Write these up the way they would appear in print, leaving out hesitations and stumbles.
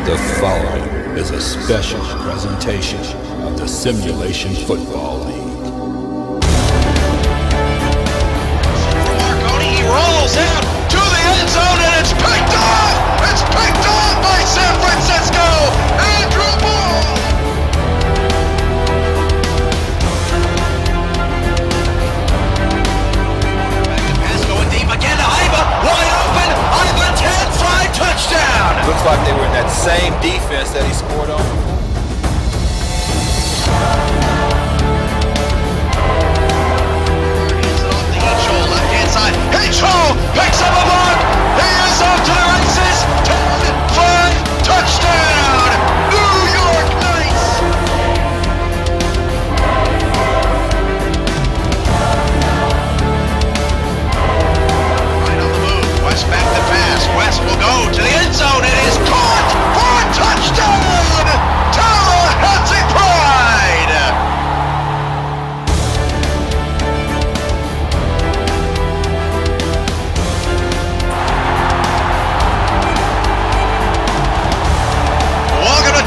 The following is a special presentation of the Simulation Football League. Marconi, he rolls out to the end zone and it's picked off! It's picked off by San Francisco! Andrew Ball! Pass going deep again to Iva, wide open! Iva 10-5 touchdown! Looks like they were in that same defense that he scored on. H-Hole picks up a block. He is off to the races. 10-5 touchdown. New York Knights. Right on the move. West back to pass. West will go to the end zone. It is caught for a touchdown. Tallahassee Pride.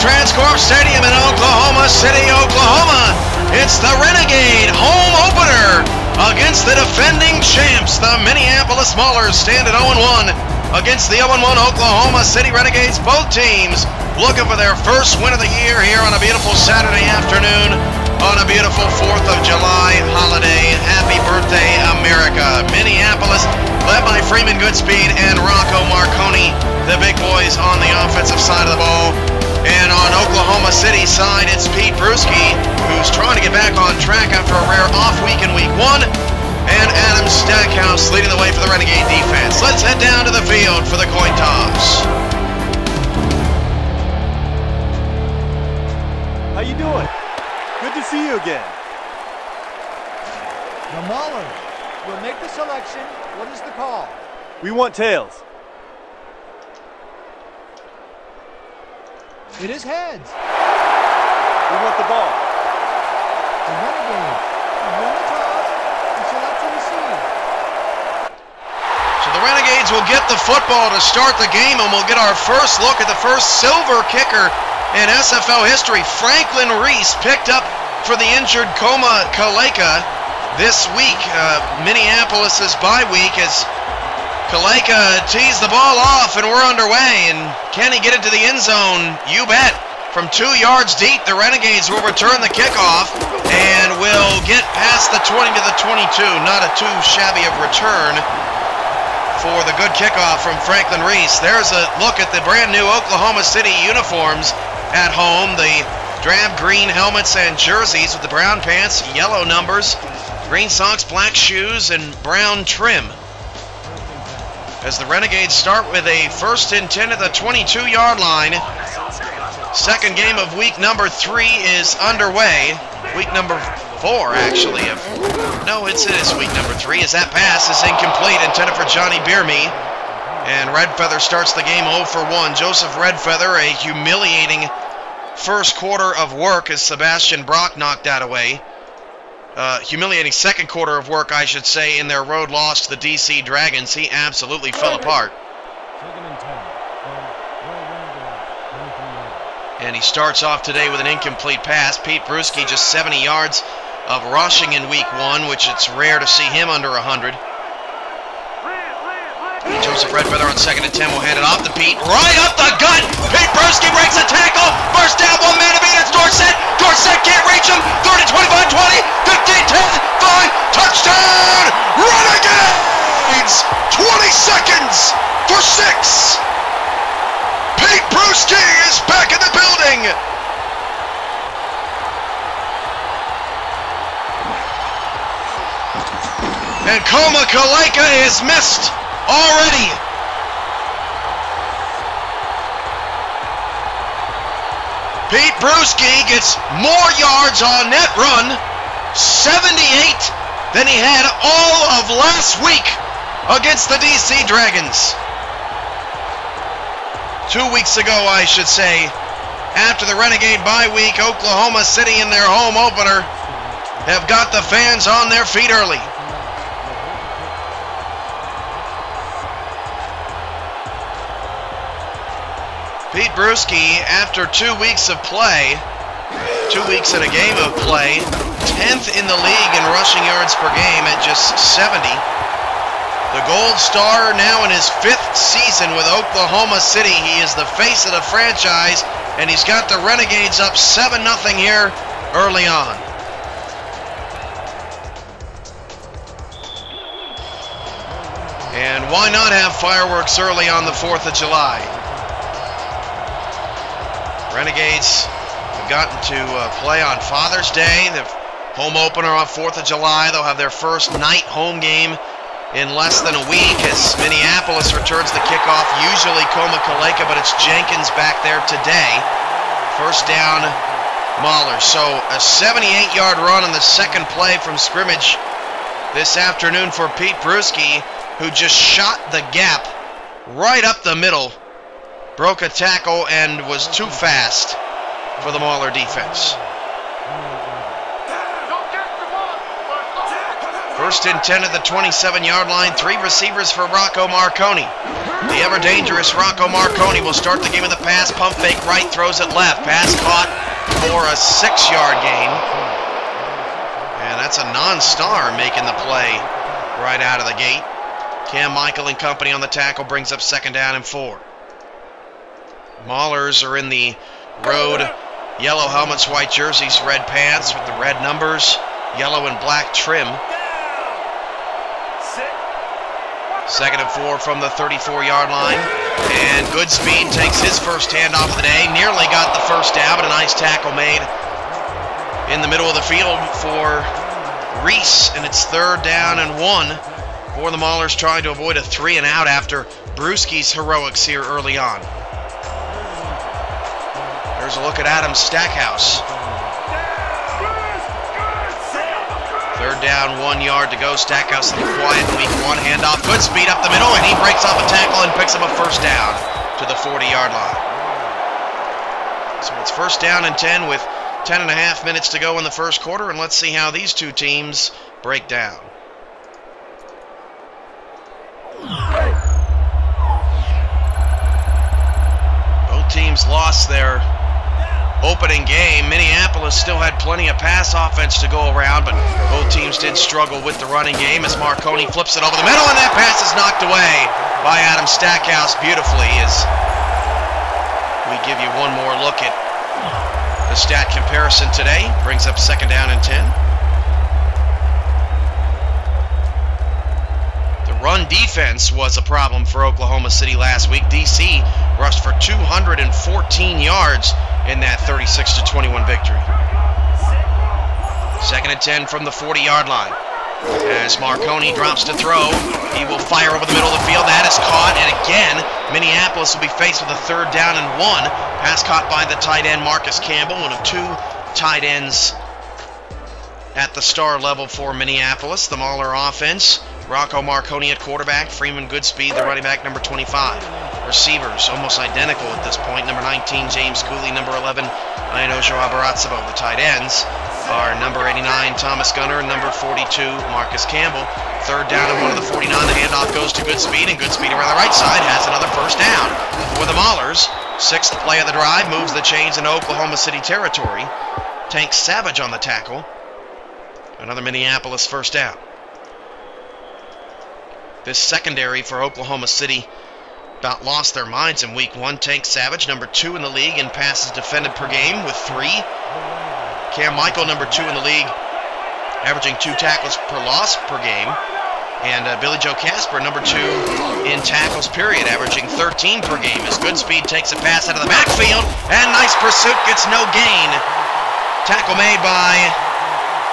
Transcorp Stadium in Oklahoma City, Oklahoma. It's the Renegade home opener against the defending champs. The Minneapolis Maulers stand at 0-1 against the 0-1 Oklahoma City Renegades. Both teams looking for their first win of the year here on a beautiful Saturday afternoon on a beautiful 4th of July holiday. Happy birthday, America. Minneapolis led by Freeman Goodspeed and Rocco Marconi, the big boys on the offensive side of the ball. And on Oklahoma City's side, it's Pete Bruschi, who's trying to get back on track after a rare off week in week 1. And Adam Stackhouse leading the way for the Renegade defense. Let's head down to the field for the coin toss. How you doing? Good to see you again. The Maulers will make the selection. What is the call? We want tails. It is heads. We want the ball. The Renegade will win the toss and select to receive. So the Renegades will get the football to start the game, and we'll get our first look at the first silver kicker in SFL history. Franklin Reese picked up for the injured Koma Kaleka this week. Minneapolis's bye week as Kaleka tees the ball off and we're underway. And can he get it to the end zone? You bet. From 2 yards deep, the Renegades will return the kickoff and will get past the 20 to the 22. Not a too shabby of return for the good kickoff from Franklin Reese. There's a look at the brand new Oklahoma City uniforms at home. The drab green helmets and jerseys with the brown pants, yellow numbers, green socks, black shoes, and brown trim. As the Renegades start with a 1st and 10 at the 22-yard line. Second game of week number 3 is underway. Week number 4, actually. No, it is week number 3, as that pass is incomplete, intended for Johnny Bierme. And Redfeather starts the game 0 for 1. Joseph Redfeather, a humiliating first quarter of work as Sebastian Brock knocked that away. Humiliating second quarter of work, I should say, in their road loss to the DC Dragons. He absolutely fell apart. And he starts off today with an incomplete pass. Pete Bruschi just 70 yards of rushing in week 1, which it's rare to see him under 100. Joseph Redfeather on 2nd and 10 will hand it off to Pete. Right up the gut! Pete Bruschi breaks a tackle! First down, one man to beat, it's Dorsett! Dorsett can't reach him! 30, 25, 20, 15, 10, 5, touchdown! Renegades! 20 seconds for 6! Pete Bruschi is back in the building! And Koma Kaleka is missed already. Pete Bruschi gets more yards on net run, 78, than he had all of last week against the DC Dragons. 2 weeks ago, I should say, after the Renegade bye week, Oklahoma City in their home opener have got the fans on their feet early. Pete Brewski, after 2 weeks of play, 2 weeks in a game of play, 10th in the league in rushing yards per game at just 70. The Gold Star now in his 5th season with Oklahoma City. He is the face of the franchise, and he's got the Renegades up 7-0 here early on. And why not have fireworks early on the 4th of July? Renegades have gotten to play on Father's Day. The home opener on 4th of July. They'll have their first night home game in less than a week as Minneapolis returns the kickoff. Usually Coma-Kaleka, but it's Jenkins back there today. First down, Maulers. So a 78-yard run on the second play from scrimmage this afternoon for Pete Brewski, who just shot the gap right up the middle, broke a tackle, and was too fast for the Mauler defense. First and 10 at the 27-yard line. 3 receivers for Rocco Marconi. The ever-dangerous Rocco Marconi will start the game with a pass. Pump fake right, throws it left. Pass caught for a 6-yard gain. And that's a non-star making the play right out of the gate. Cam Michael and company on the tackle brings up 2nd down and 4. Maulers are in the road yellow helmets, white jerseys, red pants with the red numbers, yellow and black trim. 2nd and 4 from the 34-yard line. And Goodspeed takes his first handoff of the day. Nearly got the first down, but a nice tackle made in the middle of the field for Reese. And it's 3rd down and 1 for the Maulers, trying to avoid a 3 and out after Brewski's heroics here early on. There's a look at Adam Stackhouse. 3rd down, 1 yard to go. Stackhouse in the quiet week 1 handoff. Goodspeed up the middle, and he breaks off a tackle and picks up a first down to the 40-yard line. So it's 1st down and 10 with 10.5 minutes to go in the first quarter, and let's see how these two teams break down. Both teams lost their opening game. Minneapolis still had plenty of pass offense to go around, but both teams did struggle with the running game as Marconi flips it over the middle, and that pass is knocked away by Adam Stackhouse beautifully as we give you one more look at the stat comparison today. Brings up 2nd down and 10. Run defense was a problem for Oklahoma City last week. DC rushed for 214 yards in that 36-21 victory. 2nd and 10 from the 40-yard line. As Marconi drops to throw, he will fire over the middle of the field. That is caught, and again, Minneapolis will be faced with a 3rd down and 1. Pass caught by the tight end Marcus Campbell, one of 2 tight ends at the star level for Minneapolis. The Mauler offense, Rocco Marconi at quarterback, Freeman Goodspeed, the running back, number 25. Receivers, almost identical at this point. Number 19, James Cooley. Number 11, Ionojo Abarazabo. The tight ends are number 89, Thomas Gunner, and number 42, Marcus Campbell. 3rd down and 1 of the 49. The handoff goes to Goodspeed, and Goodspeed around the right side has another first down for the Maulers. 6th play of the drive moves the chains into Oklahoma City territory. Tank Savage on the tackle. Another Minneapolis first down. This secondary for Oklahoma City about lost their minds in week 1. Tank Savage, number 2 in the league in passes defended per game with 3. Cam Michael, number 2 in the league, averaging 2 tackles per loss per game. And Billy Joe Casper, number 2 in tackles period, averaging 13 per game. As Goodspeed takes a pass out of the backfield, and nice pursuit, gets no gain. Tackle made by,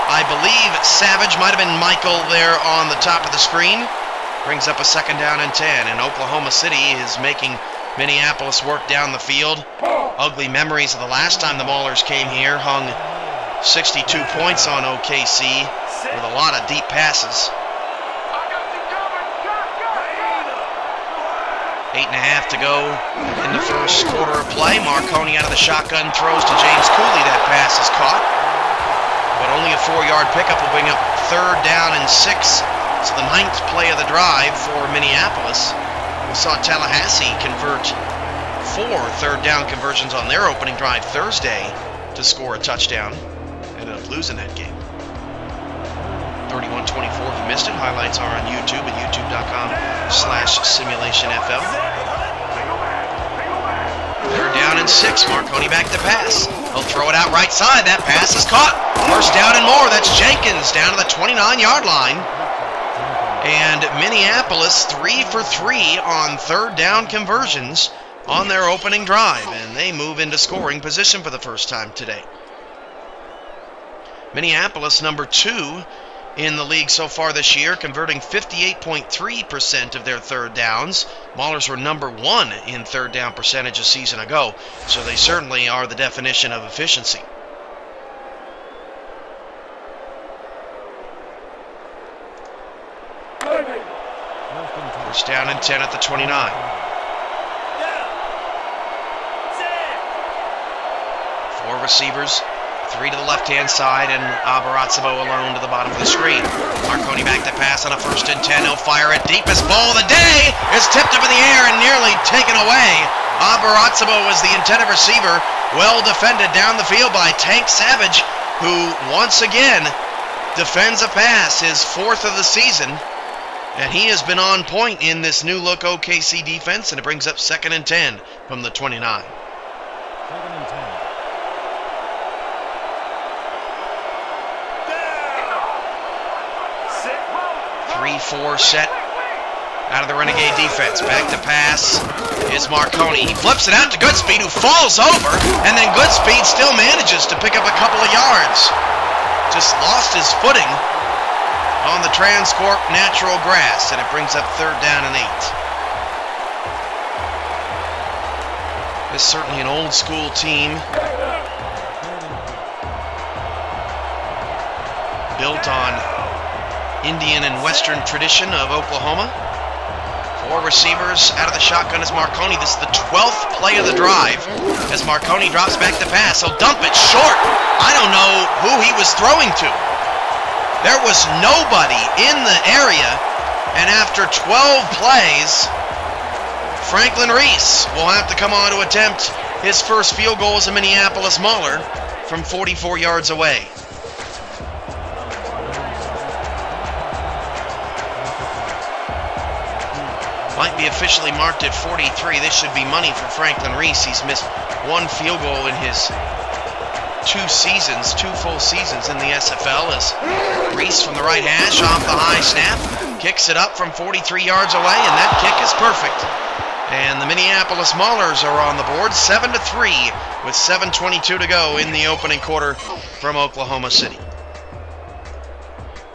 I believe, Savage. Might have been Michael there on the top of the screen. Brings up a 2nd down and 10, and Oklahoma City is making Minneapolis work down the field. Ugly memories of the last time the Maulers came here. Hung 62 points on OKC with a lot of deep passes. 8.5 to go in the first quarter of play. Marconi out of the shotgun throws to James Cooley. That pass is caught, but only a 4-yard pickup will bring up 3rd down and 6. So the 9th play of the drive for Minneapolis. We saw Tallahassee convert 4 third down conversions on their opening drive Thursday to score a touchdown. Ended up losing that game. 31-24 if you missed it. Highlights are on YouTube at youtube.com/simulationfl. Third down and 6. Marconi back to pass. He'll throw it out right side. That pass is caught. First down and more. That's Jenkins down to the 29-yard line. And Minneapolis 3 for 3 on third down conversions on their opening drive. And they move into scoring position for the first time today. Minneapolis, number 2 in the league so far this year, converting 58.3% of their third downs. Maulers were number 1 in third down percentage a season ago, so they certainly are the definition of efficiency. First down and 10 at the 29. 4 receivers. 3 to the left-hand side, and Abaratsabo alone to the bottom of the screen. Marconi back to pass on a 1st and 10. He'll fire it. Deepest ball of the day is tipped up in the air and nearly taken away. Abaratsabo was the intended receiver. Well defended down the field by Tank Savage, who once again defends a pass, his 4th of the season. And he has been on point in this new-look OKC defense, and it brings up 2nd and 10 from the 29. 2nd and 10. 3-4 set out of the Renegade defense. Back to pass is Marconi. He flips it out to Goodspeed, who falls over, and then Goodspeed still manages to pick up a couple of yards. Just lost his footing on the Transcorp natural grass, and it brings up 3rd down and 8. This is certainly an old-school team, built on Indian and Western tradition of Oklahoma. 4 receivers out of the shotgun is Marconi. This is the 12th play of the drive as Marconi drops back to pass. He'll dump it short. I don't know who he was throwing to. There was nobody in the area, and after 12 plays, Franklin Reese will have to come on to attempt his first field goal as a Minneapolis Mauler from 44 yards away. Might be officially marked at 43. This should be money for Franklin Reese. He's missed 1 field goal in his 2 seasons, 2 full seasons in the SFL, as Reese from the right hash off the high snap kicks it up from 43 yards away, and that kick is perfect. And the Minneapolis Maulers are on the board, 7-3 with 7:22 to go in the opening quarter from Oklahoma City.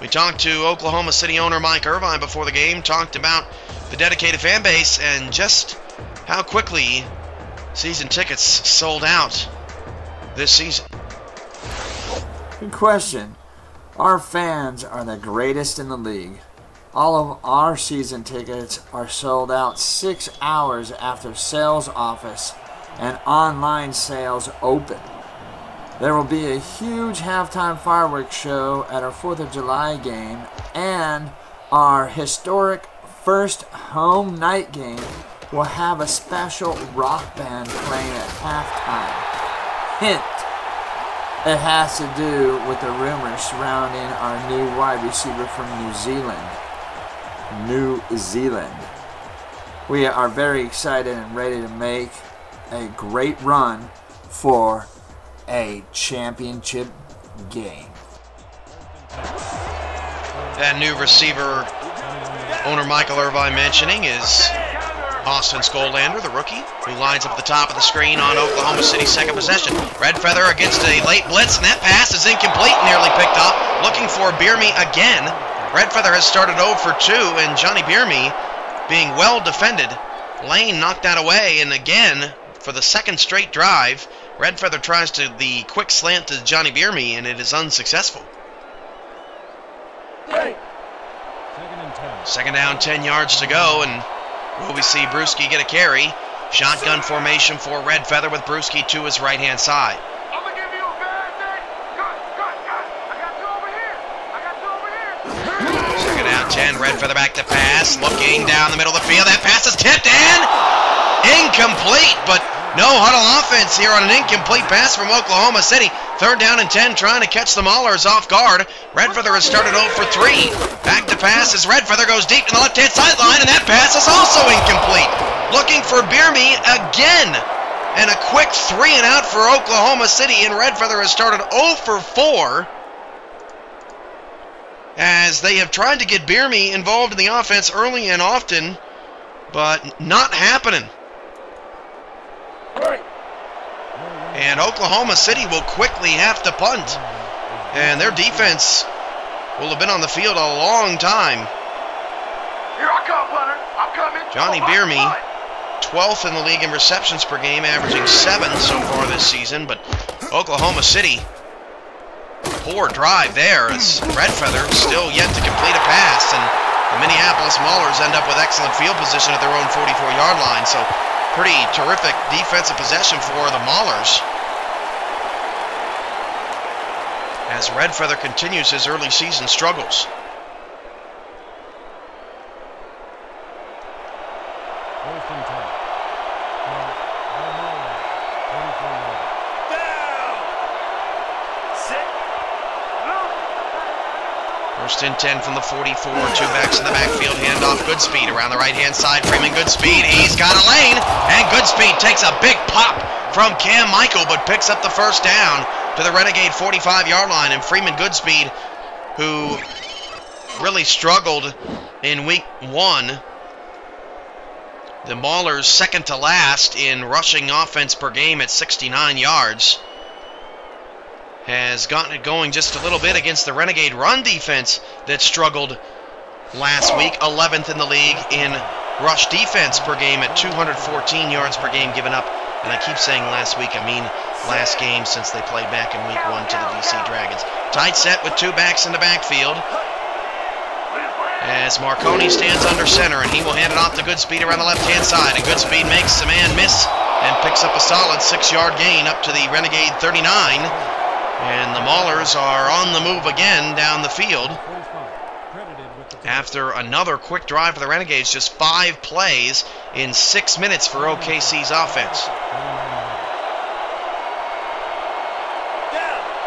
We talked to Oklahoma City owner Mike Irvine before the game, talked about the dedicated fan base and just how quickly season tickets sold out this season. Good question. Our fans are the greatest in the league. All of our season tickets are sold out 6 hours after sales office and online sales open. There will be a huge halftime fireworks show at our 4th of July game, and our historic first home night game will have a special rock band playing at halftime. Hint, it has to do with the rumors surrounding our new wide receiver from New Zealand. We are very excited and ready to make a great run for a championship game. That new receiver owner Michael Irvine mentioning is Austin Skolander, the rookie, who lines up at the top of the screen on Oklahoma City's 2nd possession. Red Feather against a late blitz, and that pass is incomplete, nearly picked off. Looking for Bierme again. Red Feather has started 0 for 2, and Johnny Bierme being well defended. Lane knocked that away, and again, for the 2nd straight drive, Red Feather tries the quick slant to Johnny Bierme, and it is unsuccessful. 2nd and 10. 2nd down, 10 yards to go, and will we see Brewski get a carry? Shotgun formation for Red Feather with Brewski to his right-hand side. I'm gonna give you a bad thing. Good. I got 2 over here. 2nd down, 10. Red Feather back to pass. Looking down the middle of the field. That pass is tipped in. incomplete, but no huddle offense here on an incomplete pass from Oklahoma City. 3rd down and 10, trying to catch the Maulers off guard. Redfeather has started 0 for 3. Back to pass as Redfeather goes deep in the left-hand sideline, and that pass is also incomplete. Looking for Bierme again. And a quick 3 and out for Oklahoma City, and Redfeather has started 0 for 4. As they have tried to get Bierme involved in the offense early and often, but not happening. And Oklahoma City will quickly have to punt. And their defense will have been on the field a long time. Here I come, punter. I'm coming. Johnny Bierme, 12th in the league in receptions per game, averaging 7 so far this season. But Oklahoma City, poor drive there as Redfeather still yet to complete a pass. And the Minneapolis Maulers end up with excellent field position at their own 44-yard line. So pretty terrific defensive possession for the Maulers, as Redfeather continues his early season struggles. First and 10 from the 44, 2 backs in the backfield, handoff, Goodspeed around the right-hand side, Freeman Goodspeed, he's got a lane, and Goodspeed takes a big pop from Cam Michael, but picks up the first down to the Renegade 45-yard line, and Freeman Goodspeed, who really struggled in week 1, the Maulers second to last in rushing offense per game at 69 yards, has gotten it going just a little bit against the Renegade run defense that struggled last week, 11th in the league in rush defense per game at 214 yards per game given up. And I keep saying last week, I mean last game since they played back in week 1 to the DC Dragons. Tight set with 2 backs in the backfield as Marconi stands under center, and he will hand it off to Goodspeed around the left-hand side, and Goodspeed makes the man miss and picks up a solid 6-yard gain up to the Renegade 39. And the Maulers are on the move again down the field after another quick drive for the Renegades. Just 5 plays in 6 minutes for OKC's offense.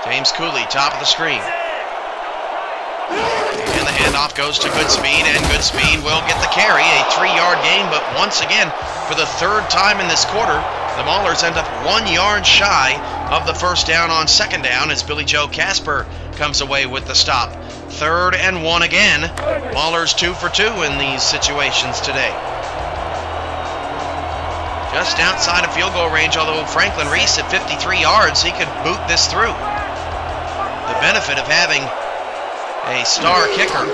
James Cooley, top of the screen. And the handoff goes to Goodspeed, and Goodspeed will get the carry, a 3-yard gain, but once again, for the 3rd time in this quarter, the Maulers end up 1 yard shy of the first down on 2nd down as Billy Joe Casper comes away with the stop. 3rd and 1 again. Maulers 2 for 2 in these situations today. Just outside of field goal range, although Franklin Reese at 53 yards, he could boot this through. The benefit of having a star kicker,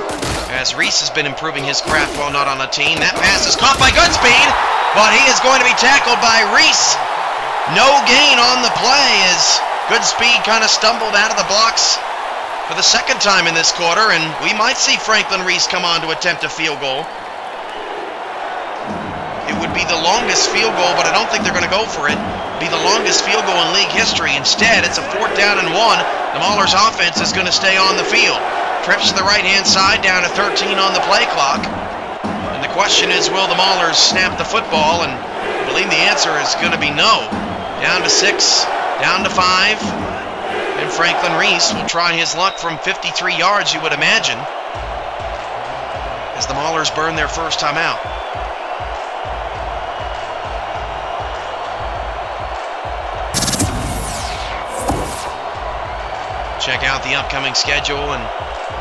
as Reese has been improving his craft while not on a team. That pass is caught by Goodspeed, but he is going to be tackled by Reese. No gain on the play as Goodspeed kind of stumbled out of the blocks for the 2nd time in this quarter, and we might see Franklin Reese come on to attempt a field goal. It would be the longest field goal, but I don't think they're going to go for it. Be the longest field goal in league history. Instead, it's a 4th down and 1. The Maulers offense is going to stay on the field. Trips to the right-hand side, down to 13 on the play clock. And the question is, will the Maulers snap the football? And I believe the answer is going to be no. Down to 6, down to 5. And Franklin Reese will try his luck from 53 yards, you would imagine, as the Maulers burn their first time out. Check out the upcoming schedule and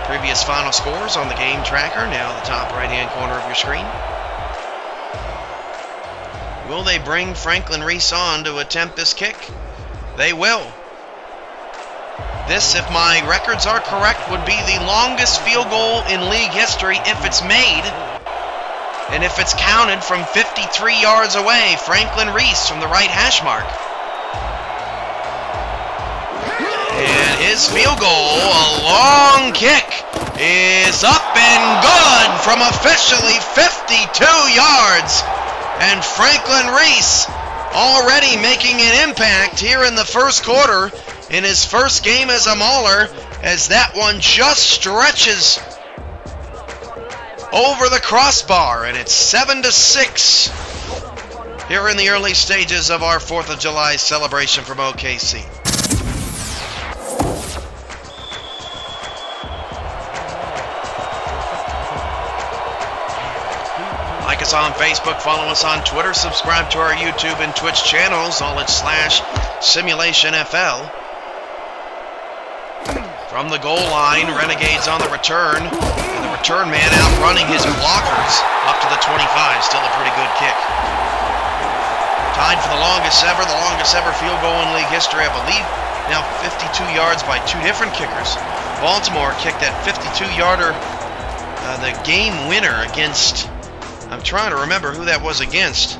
previous final scores on the game tracker, now at the top right-hand corner of your screen. Will they bring Franklin Reese on to attempt this kick? They will. This, if my records are correct, would be the longest field goal in league history if it's made. And if it's counted from 53 yards away, Franklin Reese from the right hash mark. And his field goal, a long kick, is up and good from officially 52 yards. And Franklin Reese already making an impact here in the first quarter in his first game as a Mauler, as that one just stretches over the crossbar, and it's 7-6 here in the early stages of our 4th of July celebration from OKC. Like us on Facebook, follow us on Twitter, subscribe to our YouTube and Twitch channels, all at /SimulationFL. From the goal line, Renegades on the return, and the return man outrunning his blockers up to the 25. Still a pretty good kick. Tied for the longest ever field goal in league history, I believe. Now 52 yards by 2 different kickers. Baltimore kicked that 52-yarder, the game winner against, I'm trying to remember who that was against.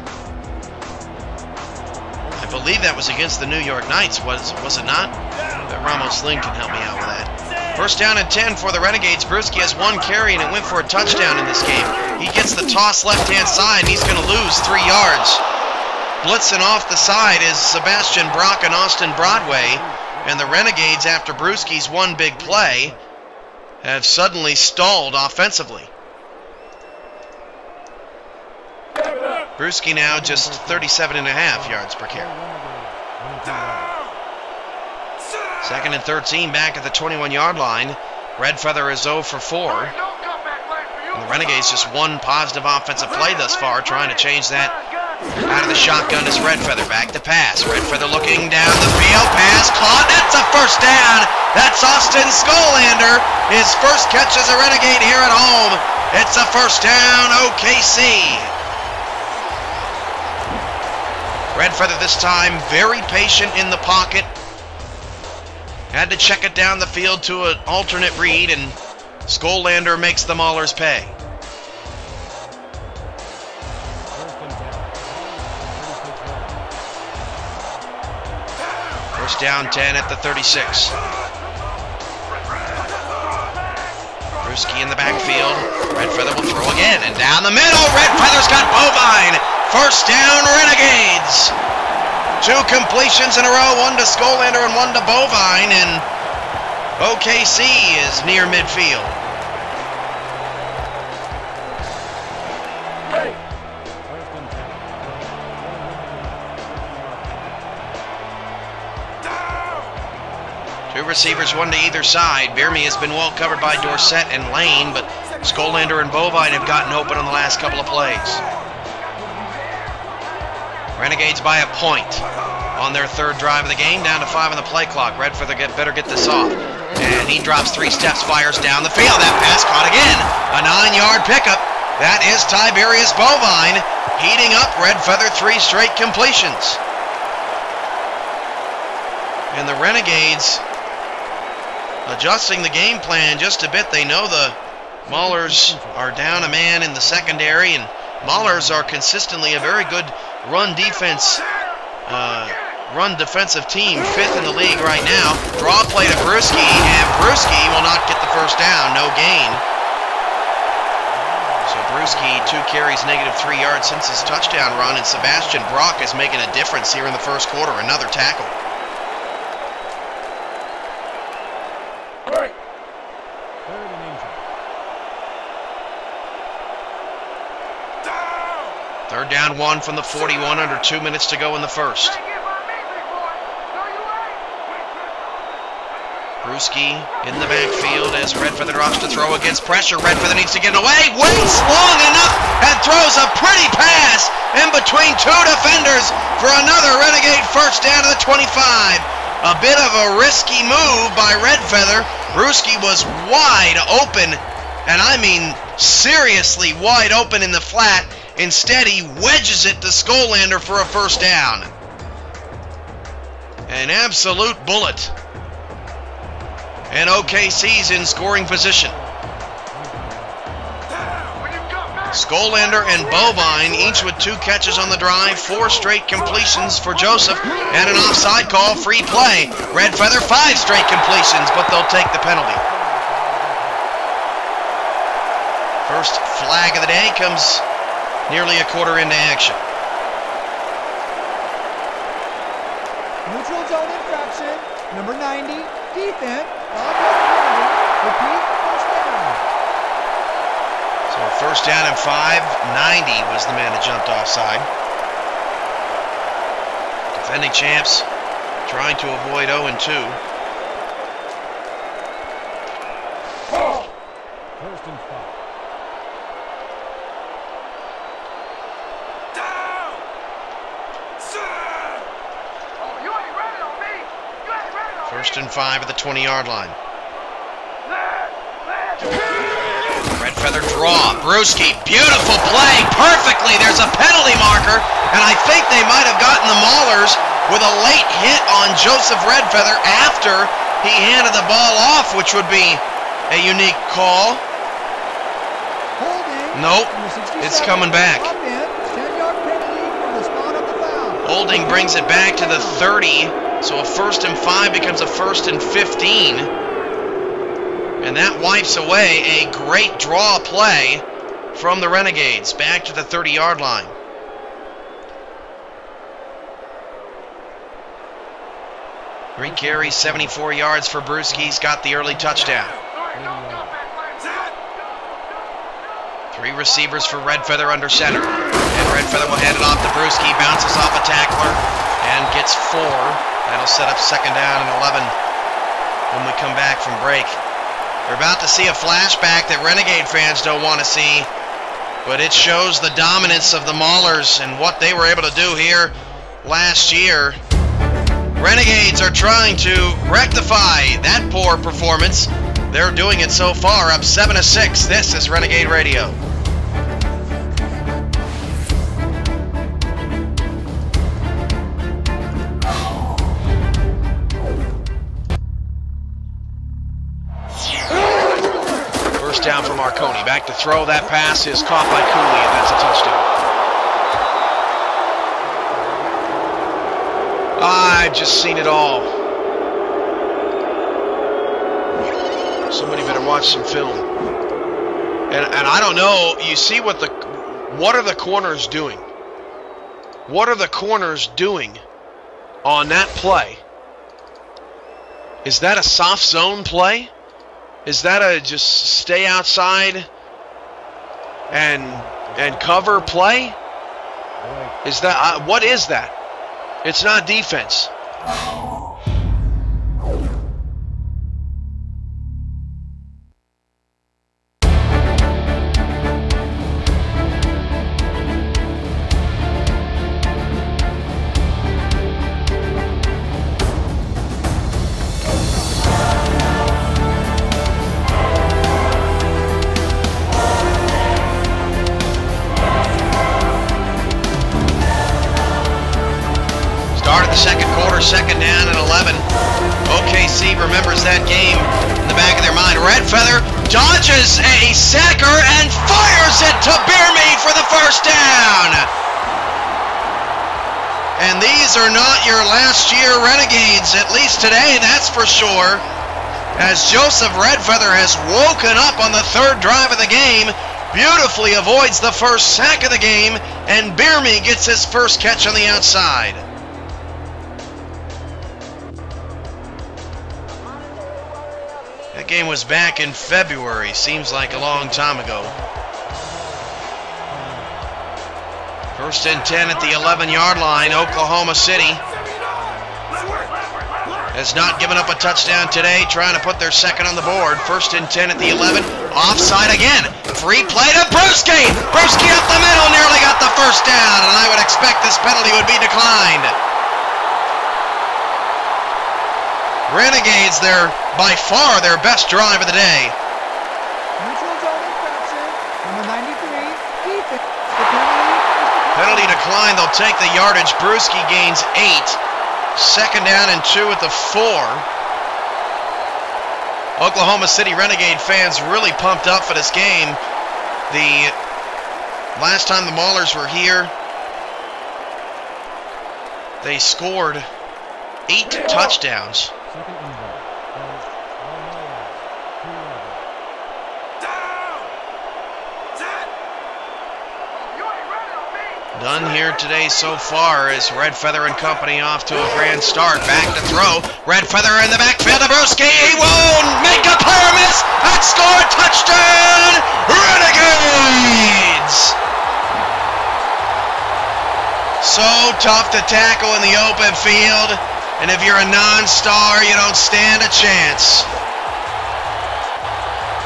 I believe that was against the New York Knights, was it not? Ramos Lynn can help me out with that. First down and 10 for the Renegades. Brewski has 1 carry and it went for a touchdown in this game. He gets the toss left-hand side and he's going to lose 3 yards. Blitzing off the side is Sebastian Brock and Austin Broadway. And the Renegades, after Brewski's 1 big play, have suddenly stalled offensively. Brewski now just 37.5 yards per carry. 2nd and 13 back at the 21-yard line. Redfeather is 0 for 4. And the Renegades just 1 positive offensive play thus far, trying to change that. Out of the shotgun is Redfeather, back to pass. Redfeather looking down the field, pass caught, that's a first down. That's Austin Skolander, his first catch as a Renegade here at home. It's a first down, OKC. Redfeather this time very patient in the pocket. Had to check it down the field to an alternate read, and Skolander makes the Maulers pay. First down 10 at the 36. Brewski in the backfield. Redfeather will throw again, and down the middle, Redfeather's got Bovine. First down, Renegades. 2 completions in a row, 1 to Skolander and 1 to Bovine, and OKC is near midfield. Two receivers, 1 to either side. Bierme has been well covered by Dorsett and Lane, but Skolander and Bovine have gotten open on the last couple of plays. Renegades by a point on their 3rd drive of the game, down to 5 on the play clock. Redfeather better get this off. And he drops 3 steps, fires down the field. That pass caught again. A 9-yard pickup. That is Tiberius Bovine heating up Redfeather, 3 straight completions. And the Renegades adjusting the game plan just a bit. They know the Maulers are down a man in the secondary, and Maulers are consistently a very good run defensive team, 5th in the league right now. Draw play to Brewski, and Brewski will not get the first down, no gain. So Brewski, 2 carries, -3 yards since his touchdown run, and Sebastian Brock is making a difference here in the first quarter, another tackle. Third down 1 from the 41, under 2 minutes to go in the first. Brewski in the backfield as Redfeather drops to throw against pressure. Redfeather needs to get away, waits long enough, and throws a pretty pass in between 2 defenders for another Renegade first down to the 25. A bit of a risky move by Redfeather. Brewski was wide open, and I mean seriously wide open in the flat. Instead, he wedges it to Skolander for a first down. An absolute bullet. And OKC's in scoring position. Skolander and Bovine, each with 2 catches on the drive, 4 straight completions for Joseph, and an offside call, free play. Redfeather, 5 straight completions, but they'll take the penalty. First flag of the day comes nearly a quarter into action. Neutral zone infraction, number 90, defense, repeat, first down. So first down and 5, 90 was the man that jumped offside. Defending champs trying to avoid 0-2. First and 5. Oh, you ain't ready on me. You ain't ready on me. First and 5 at the 20-yard line. Red feather draw. Brewski, beautiful play, perfectly. There's a penalty marker, and I think they might have gotten the Maulers with a late hit on Joseph Redfeather after he handed the ball off, which would be a unique call. Holding. Nope, Number 67, it's coming back. Offense, 10-yard penalty from the spot of the foul. Holding brings it back to the 30, so a first and 5 becomes a first and 15. And that wipes away a great draw play from the Renegades back to the 30-yard line. Three carries, 74 yards for Brewski. He's got the early touchdown. Three receivers for Redfeather under center. And Redfeather will hand it off to Brewski. Bounces off a tackler and gets 4. That'll set up second down and 11 when we come back from break. We're about to see a flashback that Renegade fans don't want to see, but it shows the dominance of the Maulers and what they were able to do here last year. Renegades are trying to rectify that poor performance. They're doing it so far, up 7-6. This is Renegade Radio. First down for Marconi. Back to throw. That pass is caught by Cooley, and that's a touchdown. I've just seen it all. Somebody better watch some film. And I don't know. You see what are the corners doing? What are the corners doing on that play? Is that a soft zone play? Is that a just stay outside and cover play? Is that what is that? It's not defense. Second down and 11. OKC remembers that game in the back of their mind. Redfeather dodges a sacker and fires it to Bierme for the first down. And these are not your last year Renegades, at least today, that's for sure. As Joseph Redfeather has woken up on the third drive of the game, beautifully avoids the first sack of the game, and Bierme gets his first catch on the outside. That game was back in February. Seems like a long time ago. First and 10 at the 11-yard line. Oklahoma City has not given up a touchdown today, trying to put their second on the board. First and 10 at the 11. Offside again. Free play to Brewski. Brewski up the middle, nearly got the first down, and I would expect this penalty would be declined. Renegades, they're by far their best drive of the day. Neutral zone infraction. Number 93, defense. Penalty declined. They'll take the yardage. Brewski gains 8. Second down and 2 at the 4. Oklahoma City Renegade fans really pumped up for this game. The last time the Maulers were here, they scored 8 touchdowns. Done here today so far is Redfeather and company off to a grand start. Back to throw. Redfeather in the backfield to Brewski. He won't make a player miss and score. Touchdown, Renegades! So tough to tackle in the open field, and if you're a non-star, you don't stand a chance.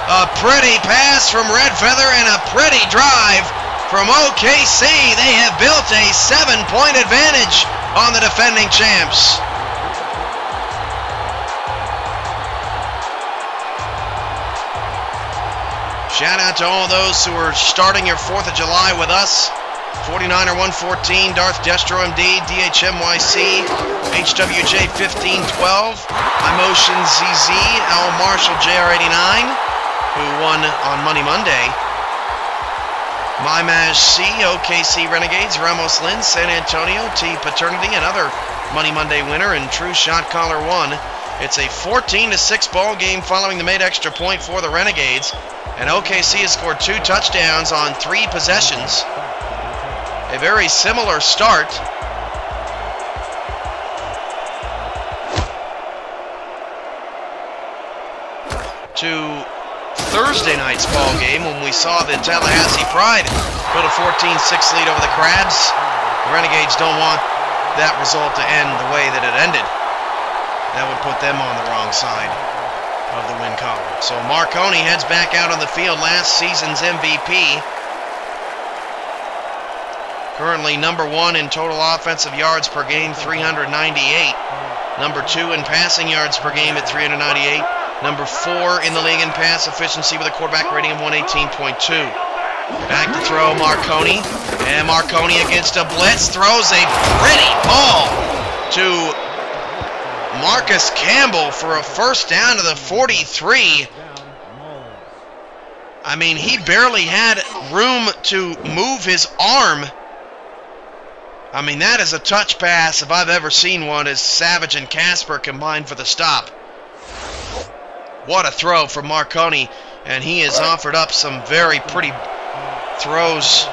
A pretty pass from Red Feather and a pretty drive from OKC. They have built a 7-point advantage on the defending champs. Shout out to all those who are starting your 4th of July with us. 49er 114, Darth Destro MD, DHMYC, HWJ 1512, iMotion ZZ, Al Marshall JR89, who won on Money Monday. MyMaj C, OKC Renegades, Ramos Lynn, San Antonio, T Paternity, another Money Monday winner, and True Shot Caller 1. It's a 14-6 ball game following the made extra point for the Renegades. And OKC has scored 2 touchdowns on 3 possessions. A very similar start to Thursday night's ball game when we saw the Tallahassee Pride put a 14-6 lead over the Crabs. The Renegades don't want that result to end the way that it ended. That would put them on the wrong side of the win column. So Marconi heads back out on the field, last season's MVP. Currently number 1 in total offensive yards per game, 398. Number 2 in passing yards per game at 398. Number 4 in the league in pass efficiency with a quarterback rating of 118.2. Back to throw Marconi. And Marconi against a blitz throws a pretty ball to Marcus Campbell for a first down to the 43. I mean, he barely had room to move his arm. I mean, that is a touch pass if I've ever seen one, as Savage and Casper combined for the stop. What a throw from Marconi, and he has offered up some very pretty throws,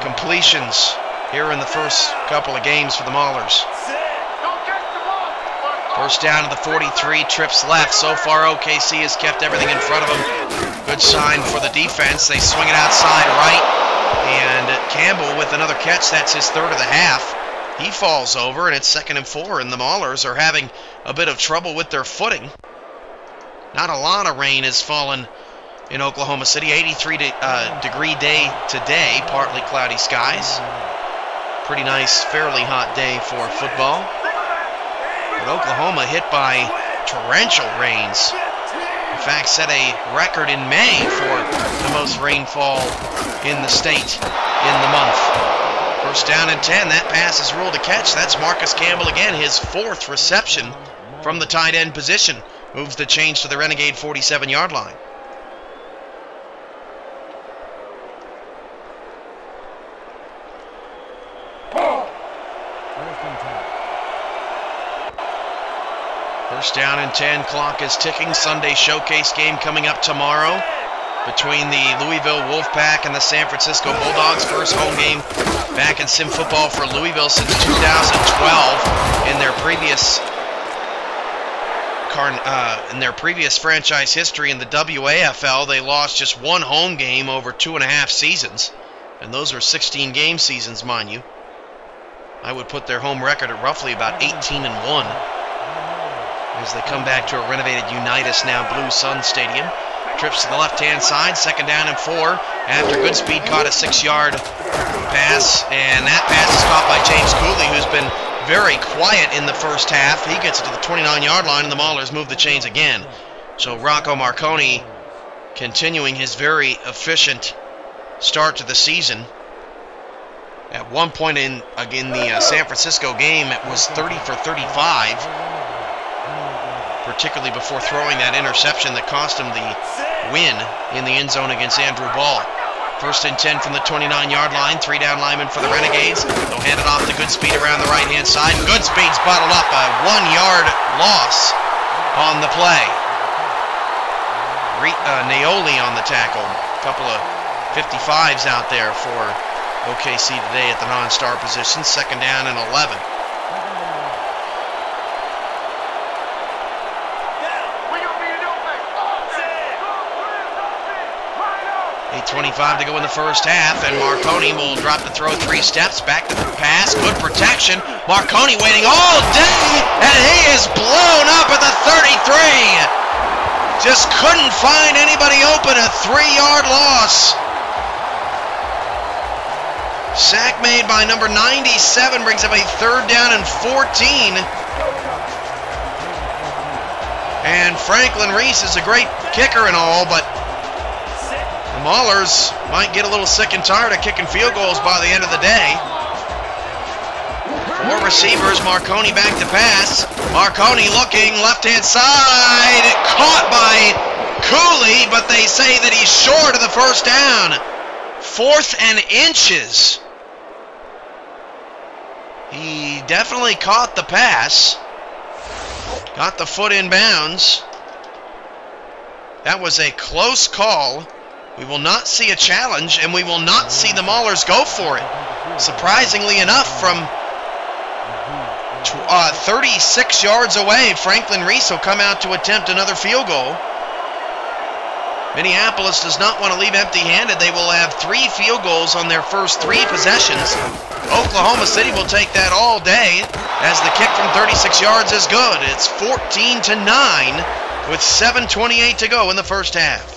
completions here in the first couple of games for the Maulers. First down to the 43, trips left. So far, OKC has kept everything in front of them. Good sign for the defense. They swing it outside right. And Campbell with another catch. That's his 3rd of the half. He falls over, and it's 2nd and 4. And the Maulers are having a bit of trouble with their footing. Not a lot of rain has fallen in Oklahoma City. 83-degree day today. Partly cloudy skies. Pretty nice, fairly hot day for football. But Oklahoma hit by torrential rains. In fact, set a record in May for the most rainfall in the state in the month. First down and 10. That pass is ruled a catch. That's Marcus Campbell again, his 4th reception from the tight end position. Moves the change to the Renegade 47-yard line. First down and 10, clock is ticking. Sunday showcase game coming up tomorrow between the Louisville Wolfpack and the San Francisco Bulldogs. First home game back in sim football for Louisville since 2012. In their previous franchise history in the WAFL, they lost just 1 home game over 2.5 seasons. And those are 16-game seasons, mind you. I would put their home record at roughly about 18-1. As they come back to a renovated Unitas, now Blue Sun Stadium. Trips to the left-hand side, 2nd down and 4. After Goodspeed caught a 6-yard pass, and that pass is caught by James Cooley, who's been very quiet in the first half. He gets it to the 29-yard line, and the Maulers move the chains again. So Rocco Marconi continuing his very efficient start to the season. At one point in the San Francisco game, it was 30 for 35. Particularly before throwing that interception that cost him the win in the end zone against Andrew Ball. First and 10 from the 29-yard line. 3 down linemen for the Renegades. They'll hand it off to Goodspeed around the right-hand side. Goodspeed's bottled up a 1-yard loss on the play. Naoli on the tackle. A couple of 55s out there for OKC today at the non-star position. 2nd down and 11. 8:25 to go in the first half, and Marconi will drop the throw 3 steps, back to the pass, good protection. Marconi waiting all day, and he is blown up at the 33. Just couldn't find anybody open, a 3-yard loss. Sack made by number 97 brings up a 3rd down and 14. And Franklin Reese is a great kicker and all, but the Maulers might get a little sick and tired of kicking field goals by the end of the day. 4 receivers, Marconi back to pass. Marconi looking left-hand side, caught by Cooley, but they say that he's short of the first down. 4th and inches. He definitely caught the pass. Got the foot in bounds. That was a close call. We will not see a challenge, and we will not see the Maulers go for it. Surprisingly enough, from 36 yards away, Franklin Reese will come out to attempt another field goal. Minneapolis does not want to leave empty-handed. They will have 3 field goals on their first 3 possessions. Oklahoma City will take that all day, as the kick from 36 yards is good. It's 14-9 with 7:28 to go in the first half.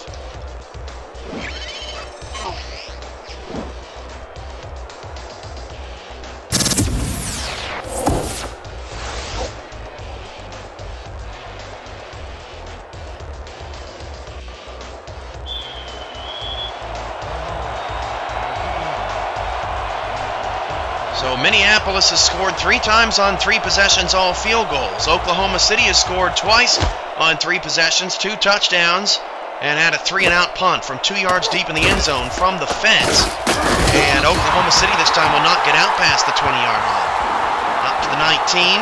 So Minneapolis has scored 3 times on 3 possessions, all field goals. Oklahoma City has scored twice on 3 possessions, 2 touchdowns, and had a 3-and-out punt from 2 yards deep in the end zone from the fence. And Oklahoma City this time will not get out past the 20-yard line. Up to the 19.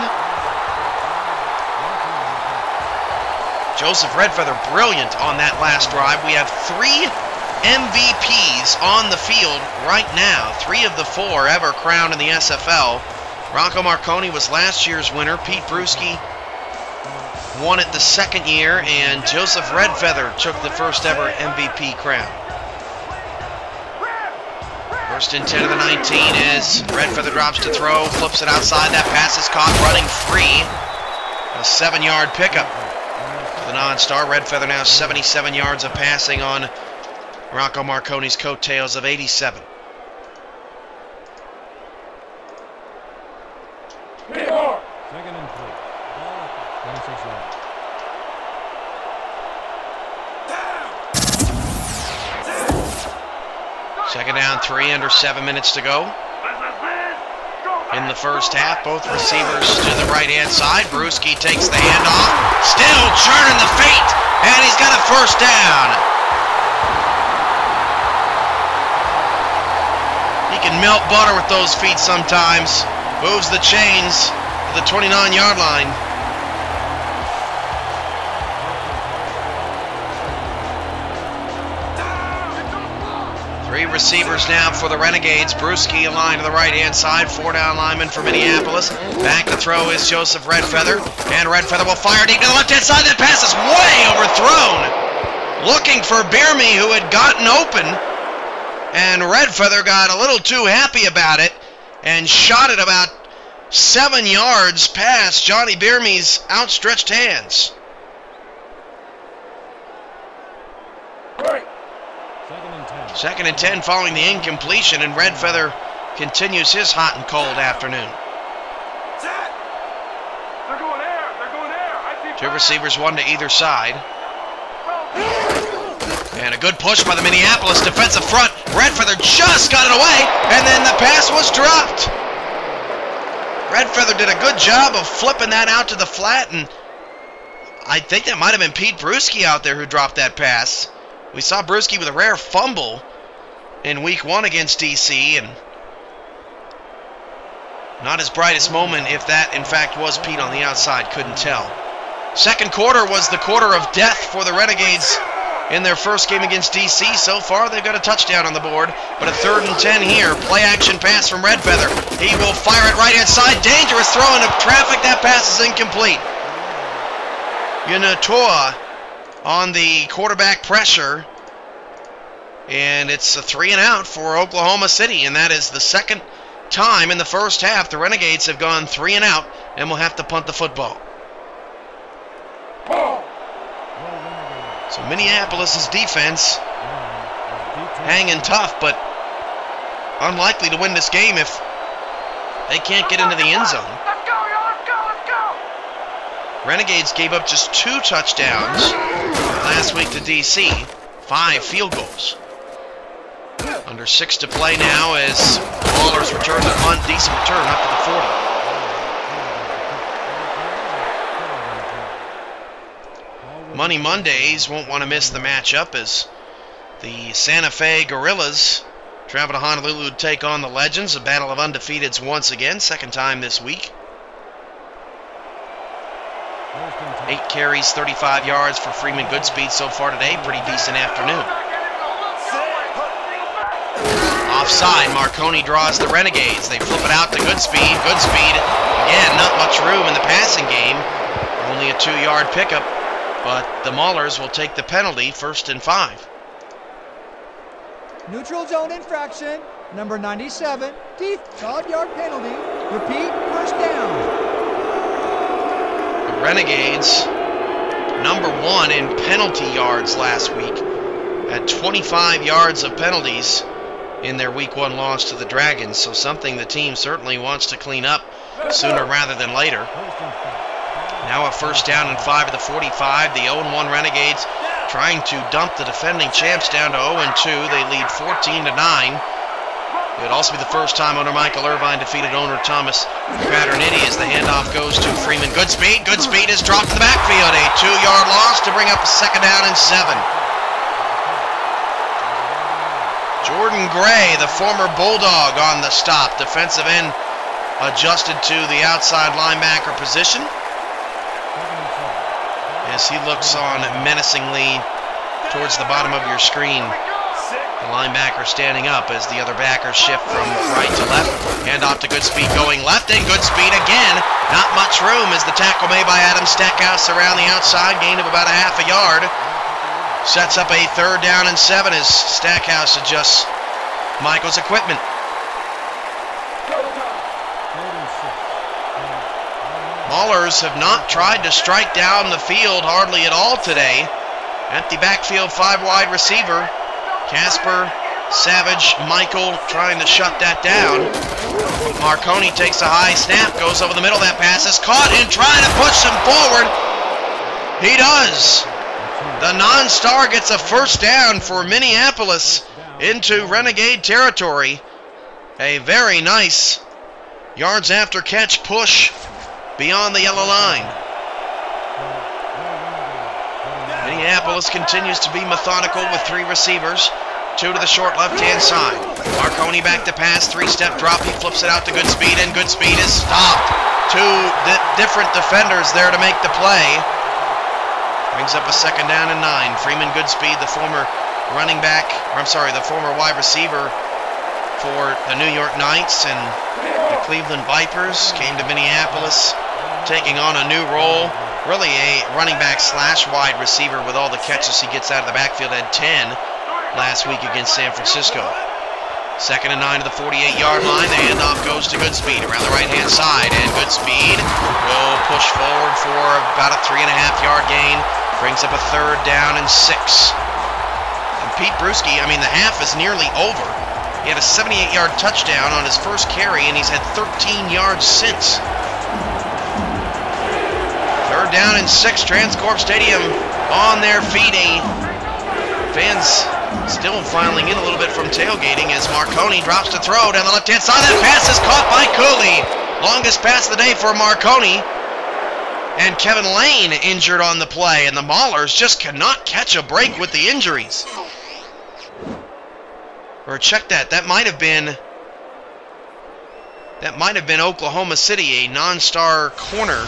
Joseph Redfeather brilliant on that last drive. We have 3 MVPs on the field right now. 3 of the 4 ever crowned in the SFL. Rocco Marconi was last year's winner. Pete Bruschi won it the 2nd year, and Joseph Redfeather took the first ever MVP crown. 1st and 10 of the 19 as Redfeather drops to throw, flips it outside. That pass is caught running free. A 7-yard pickup for the non-star. Redfeather now 77 yards of passing on Rocco Marconi's coattails of 87. Second and 3. Ball at the 26 yards. Second down, 3, under 7 minutes to go. In the first half, both receivers to the right-hand side. Bruschi takes the handoff, still churning the feet, and he's got a first down. He can melt butter with those feet sometimes. Moves the chains to the 29-yard line. Three receivers now for the Renegades. Bruschi aligned to the right-hand side. 4 down linemen for Minneapolis. Back to throw is Joseph Redfeather. And Redfeather will fire deep to the left-hand side. That pass is way overthrown. Looking for Bierme, who had gotten open. And Redfeather got a little too happy about it and shot it about 7 yards past Johnny Bierme's outstretched hands. Second and 10 following the incompletion, and Redfeather continues his hot and cold afternoon. They're going there. They're going there. I see 2 receivers, 1 to either side. And a good push by the Minneapolis defensive front. Redfeather just got it away, and then the pass was dropped. Redfeather did a good job of flipping that out to the flat, and I think that might have been Pete Bruschi out there who dropped that pass. We saw Bruschi with a rare fumble in week 1 against DC, and not his brightest moment, if that in fact was Pete on the outside, couldn't tell. Second quarter was the quarter of death for the Renegades in their first game against DC. So far, they've got a touchdown on the board, but a 3rd and 10 here. Play action pass from Redfeather. He will fire it right-hand side. Dangerous throw into traffic. That pass is incomplete. Yunatoa on the quarterback pressure. And it's a 3 and out for Oklahoma City, and that is the second time in the first half the Renegades have gone 3 and out and will have to punt the football. So Minneapolis' defense hanging tough, but unlikely to win this game if they can't get into the end zone. Let's go, yo, let's go, let's go. Renegades gave up just 2 touchdowns last week to DC, 5 field goals. Under 6 to play now as Maulers return the punt, decent return up to the 40. Money Mondays won't want to miss the matchup as the Santa Fe Gorillas travel to Honolulu to take on the Legends, a battle of undefeateds once again, second time this week. 8 carries, 35 yards for Freeman Goodspeed so far today. Pretty decent afternoon. Offside, Marconi draws the Renegades. They flip it out to Goodspeed. Goodspeed, again, not much room in the passing game. Only a 2-yard pickup, but the Maulers will take the penalty, 1st and 5. Neutral zone infraction. Number 97. Deep 12-yard penalty. Repeat, first down. The Renegades, number 1 in penalty yards last week, at 25 yards of penalties in their Week 1 loss to the Dragons, so something the team certainly wants to clean up sooner rather than later. Now a first down and 5 at the 45. The 0-1 Renegades trying to dump the defending champs down to 0-2. They lead 14-9. It would also be the first time owner Michael Irvine defeated owner Thomas Paternity as the handoff goes to Freeman Goodspeed. Goodspeed is dropped in the backfield. A 2-yard loss to bring up a second down and 7. Jordan Gray, the former Bulldog, on the stop. Defensive end adjusted to the outside linebacker position as he looks on menacingly towards the bottom of your screen. The linebacker standing up as the other backers shift from right to left. Handoff to Goodspeed going left, and Goodspeed again. Not much room as the tackle made by Adam Stackhouse around the outside, gain of about a half a yard. Sets up a 3rd down and 7 as Stackhouse adjusts Michael's equipment. Maulers have not tried to strike down the field hardly at all today. Empty backfield, 5 wide receiver. Casper, Savage, Michael trying to shut that down. Marconi takes a high snap, goes over the middle. That pass is caught and trying to push him forward. He does. The non-star gets a first down for Minneapolis into Renegade territory. A very nice yards after catch push beyond the yellow line. Minneapolis continues to be methodical with 3 receivers, 2 to the short left-hand side. Marconi back to pass, 3-step drop. He flips it out to Goodspeed, and Goodspeed is stopped. 2 different defenders there to make the play. Brings up a second down and 9. Freeman Goodspeed, the former the former wide receiver for the New York Knights and the Cleveland Vipers, came to Minneapolis, taking on a new role. Really a running back / wide receiver with all the catches he gets out of the backfield. Had 10 last week against San Francisco. 2nd and 9 to the 48-yard line. The handoff goes to Goodspeed around the right-hand side, and Goodspeed will push forward for about a 3.5-yard gain. Brings up a 3rd down and 6. And Pete Bruschi, the half is nearly over. He had a 78-yard touchdown on his first carry, and he's had 13 yards since. 3rd down and 6. Transcorp Stadium on their feet. Fans still filing in a little bit from tailgating as Marconi drops to throw down the left-hand side. That pass is caught by Cooley. Longest pass of the day for Marconi. And Kevin Lane injured on the play, and the Maulers just cannot catch a break with the injuries. Or check that. That might have been Oklahoma City, a non-star corner.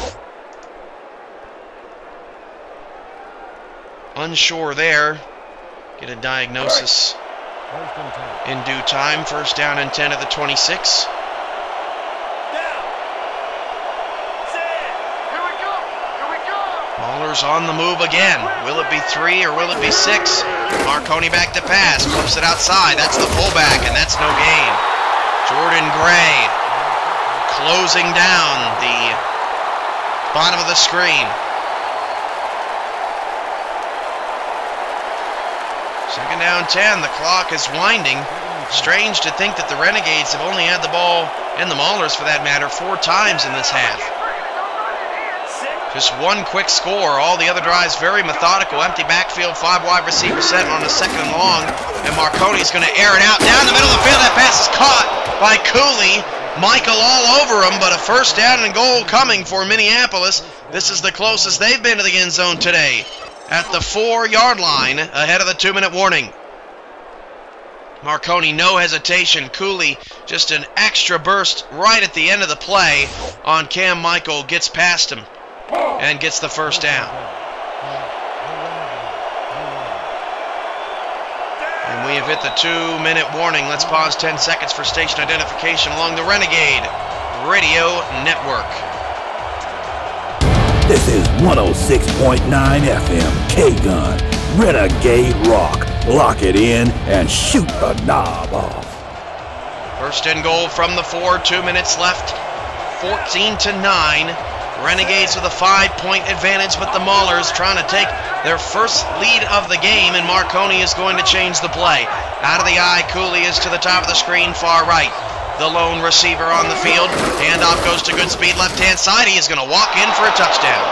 Unsure there. Get a diagnosis in due time. 1st down and 10 at the 26. Maulers on the move again. Will it be 3 or will it be 6? Marconi back to pass, flips it outside. That's the fullback, and that's no gain. Jordan Gray closing down the bottom of the screen. Second down 10. The clock is winding. Strange to think that the Renegades have only had the ball, and the Maulers for that matter, 4 times in this half. Just one quick score. All the other drives very methodical. Empty backfield, 5 wide receiver set on a 2nd and long. And Marconi's going to air it out down the middle of the field. That pass is caught by Cooley. Michael all over him, but a first down and goal coming for Minneapolis. This is the closest they've been to the end zone today. At the 4-yard line, ahead of the 2-minute warning. Marconi, no hesitation. Cooley, just an extra burst right at the end of the play on Cam Michael, gets past him and gets the first down. And we have hit the 2-minute warning. Let's pause 10 seconds for station identification along the Renegade Radio Network. This is 106.9 FM, K-Gun, Renegade Rock. Lock it in and shoot the knob off. First and goal from the 4, 2 minutes left, 14-9. Renegades with a 5-point advantage, but the Maulers trying to take their first lead of the game, and Marconi is going to change the play. Out of the eye, Cooley is to the top of the screen, far right. The lone receiver on the field. Handoff goes to Goodspeed, left-hand side. He is going to walk in for a touchdown.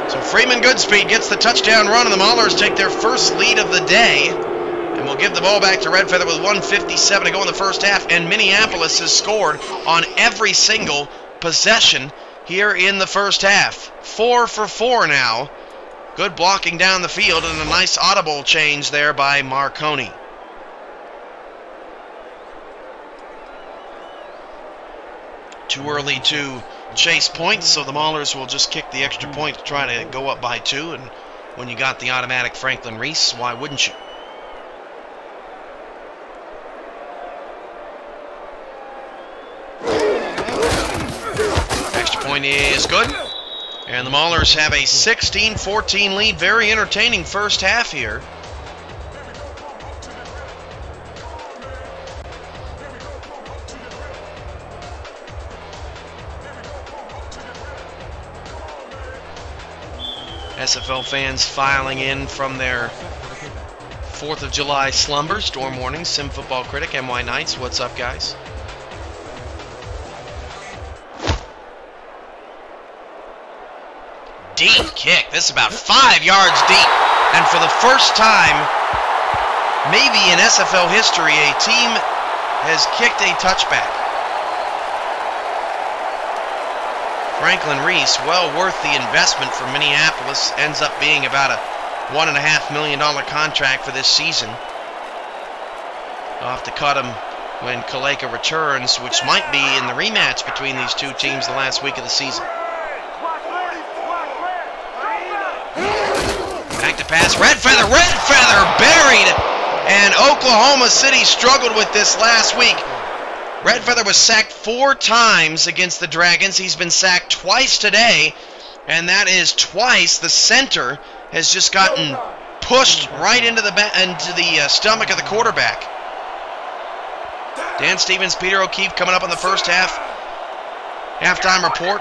So Freeman Goodspeed gets the touchdown run, and the Maulers take their first lead of the day. And we'll give the ball back to Red Feather with 1:57 to go in the first half. And Minneapolis has scored on every single possession here in the first half. 4 for 4 now. Good blocking down the field, and a nice audible change there by Marconi. Too early to chase points, so the Maulers will just kick the extra point to try to go up by 2. And when you got the automatic Franklin Reese, why wouldn't you? Extra point is good. And the Maulers have a 16-14 lead. Very entertaining first half here. SFL fans filing in from their 4th of July slumber. Storm warning, Sim Football Critic, MY Knights. What's up, guys? Deep kick. This is about 5 yards deep. And for the first time, maybe in SFL history, a team has kicked a touchback. Franklin Reese, well worth the investment for Minneapolis, ends up being about a $1.5 million contract for this season. I'll have to cut him when Kaleka returns, which might be in the rematch between these two teams the last week of the season. Back to pass, Red Feather buried, and Oklahoma City struggled with this last week. Red Feather was sacked 4 times against the Dragons. He's been sacked twice today, and that is twice the center has just gotten pushed right into the stomach of the quarterback. Dan Stevens, Peter O'Keefe coming up on the first half. Halftime report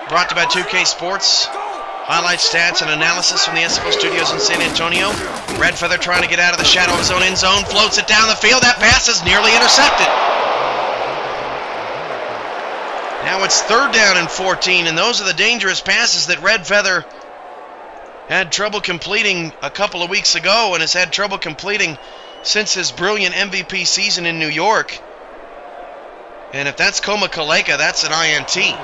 brought to you by 2K Sports. Highlight stats and analysis from the SFL studios in San Antonio. Red Feather trying to get out of the shadow of his own end zone. Floats it down the field. That pass is nearly intercepted. Now it's 3rd down and 14, and those are the dangerous passes that Red Feather had trouble completing a couple of weeks ago and has had trouble completing since his brilliant MVP season in New York. And if that's Koma Kaleka, that's an INT.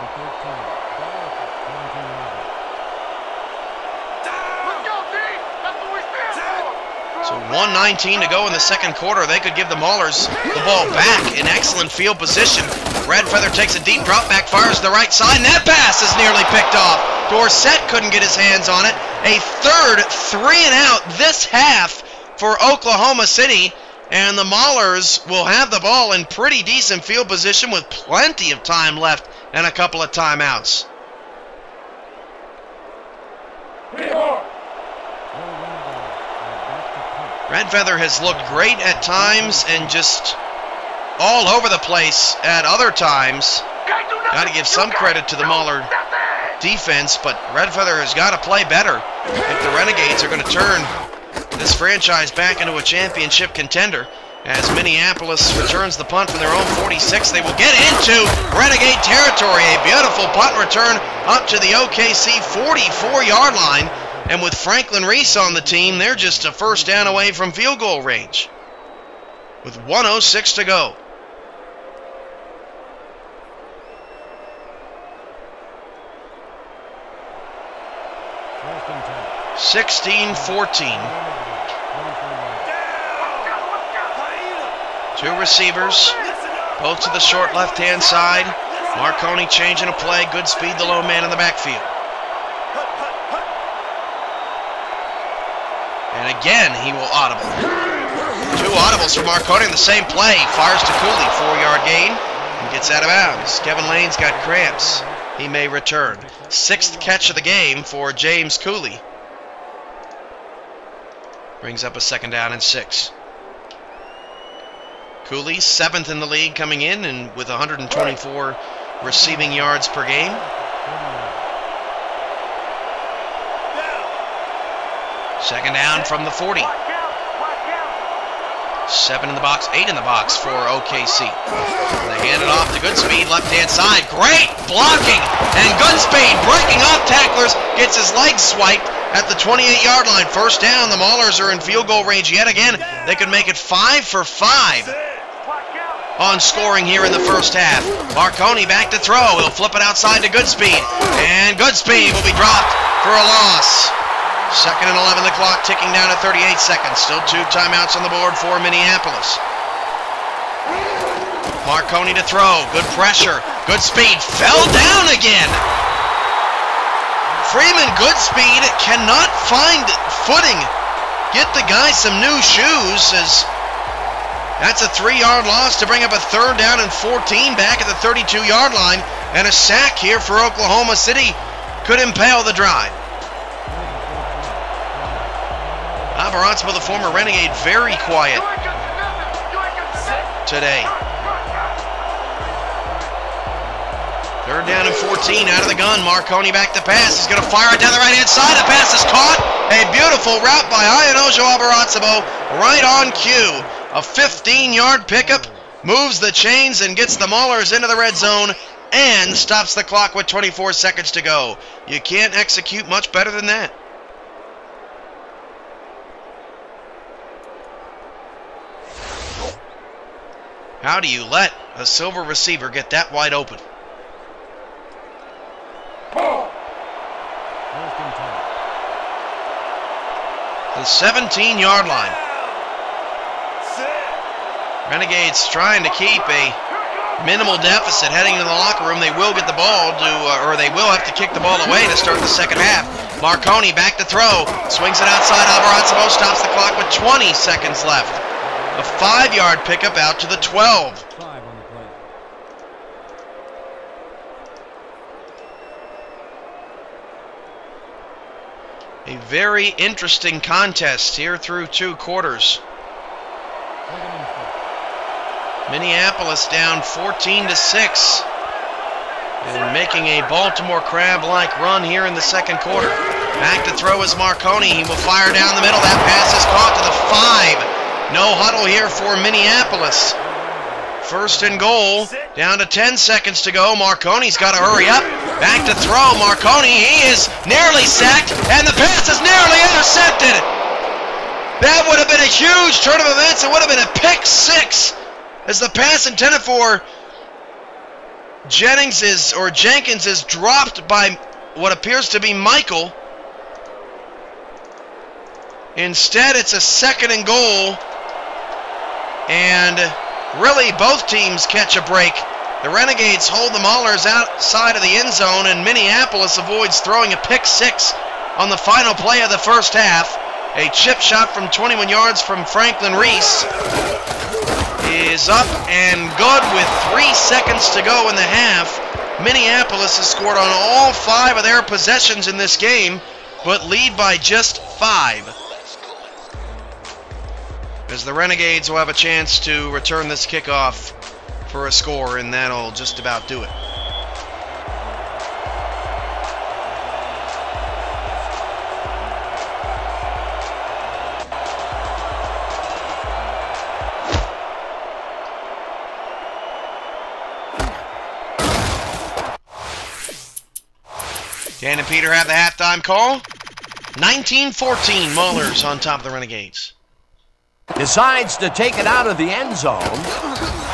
So 1:19 to go in the second quarter. They could give the Maulers the ball back in excellent field position. Red Feather takes a deep drop back, fires to the right side, and that pass is nearly picked off. Dorsett couldn't get his hands on it. A third 3-and-out this half for Oklahoma City, and the Maulers will have the ball in pretty decent field position with plenty of time left and a couple of timeouts. Red Feather has looked great at times and just all over the place at other times. Got to give some credit to the Mahler defense, but Red Feather has got to play better if the Renegades are going to turn this franchise back into a championship contender. As Minneapolis returns the punt from their own 46, they will get into Renegade territory. A beautiful punt return up to the OKC 44-yard line. And with Franklin Reese on the team, they're just a first down away from field goal range with 1:06 to go. First and 10. 16-14. Two receivers, both to the short left-hand side. Marconi changing a play. Good speed, the low man in the backfield. And again, he will audible. Two audibles for Marconi in the same play. Fires to Cooley, 4-yard gain, and gets out of bounds. Kevin Lane's got cramps. He may return. 6th catch of the game for James Cooley. Brings up a 2nd down and 6. Cooley, 7th in the league coming in and with 124 receiving yards per game. Second down from the 40. 7 in the box, 8 in the box for OKC. They hand it off to Goodspeed, left-hand side. Great blocking, and Goodspeed breaking off tacklers, gets his legs swiped at the 28-yard line. First down, the Maulers are in field goal range yet again. They could make it 5 for 5 on scoring here in the first half. Marconi back to throw. He'll flip it outside to Goodspeed, and Goodspeed will be dropped for a loss. 2nd and 11, the clock ticking down at 38 seconds. Still 2 timeouts on the board for Minneapolis. Marconi to throw. Good pressure. Goodspeed fell down again. Freeman Goodspeed cannot find footing. Get the guy some new shoes. As that's a 3-yard loss to bring up a 3rd down and 14 back at the 32-yard line. And a sack here for Oklahoma City could impale the drive. Abarazzo, the former Renegade, very quiet today. 3rd down and 14 out of the gun. Marconi back to pass. He's going to fire it down the right-hand side. The pass is caught. A beautiful route by Ianojo Abarazzo, right on cue. A 15-yard pickup, moves the chains and gets the Maulers into the red zone and stops the clock with 24 seconds to go. You can't execute much better than that. How do you let a silver receiver get that wide open? The 17-yard line. Renegades trying to keep a minimal deficit heading into the locker room. They will get the ball or they will have to kick the ball away to start the second half. Marconi back to throw. Swings it outside. Abarazzo stops the clock with 20 seconds left. A 5-yard pickup out to the 12. A very interesting contest here through 2 quarters. Minneapolis down 14-6 and making a Baltimore Crab-like run here in the second quarter. Back to throw is Marconi. He will fire down the middle. That pass is caught to the 5. No huddle here for Minneapolis. 1st and goal. Down to 10 seconds to go. Marconi's got to hurry up. Back to throw. Marconi, he is nearly sacked, and the pass is nearly intercepted. That would have been a huge turn of events. It would have been a pick 6, as the pass intended for Jenkins is dropped by what appears to be Michael. Instead, it's a 2nd and goal, and really both teams catch a break. The Renegades hold the Maulers outside of the end zone, and Minneapolis avoids throwing a pick 6 on the final play of the first half. A chip shot from 21 yards from Franklin Reese is up and good with 3 seconds to go in the half. Minneapolis has scored on all 5 of their possessions in this game, but lead by just 5. As the Renegades will have a chance to return this kickoff for a score, and that'll just about do it. Dan and Peter have the halftime call. 19-14, Maulers on top of the Renegades. Decides to take it out of the end zone.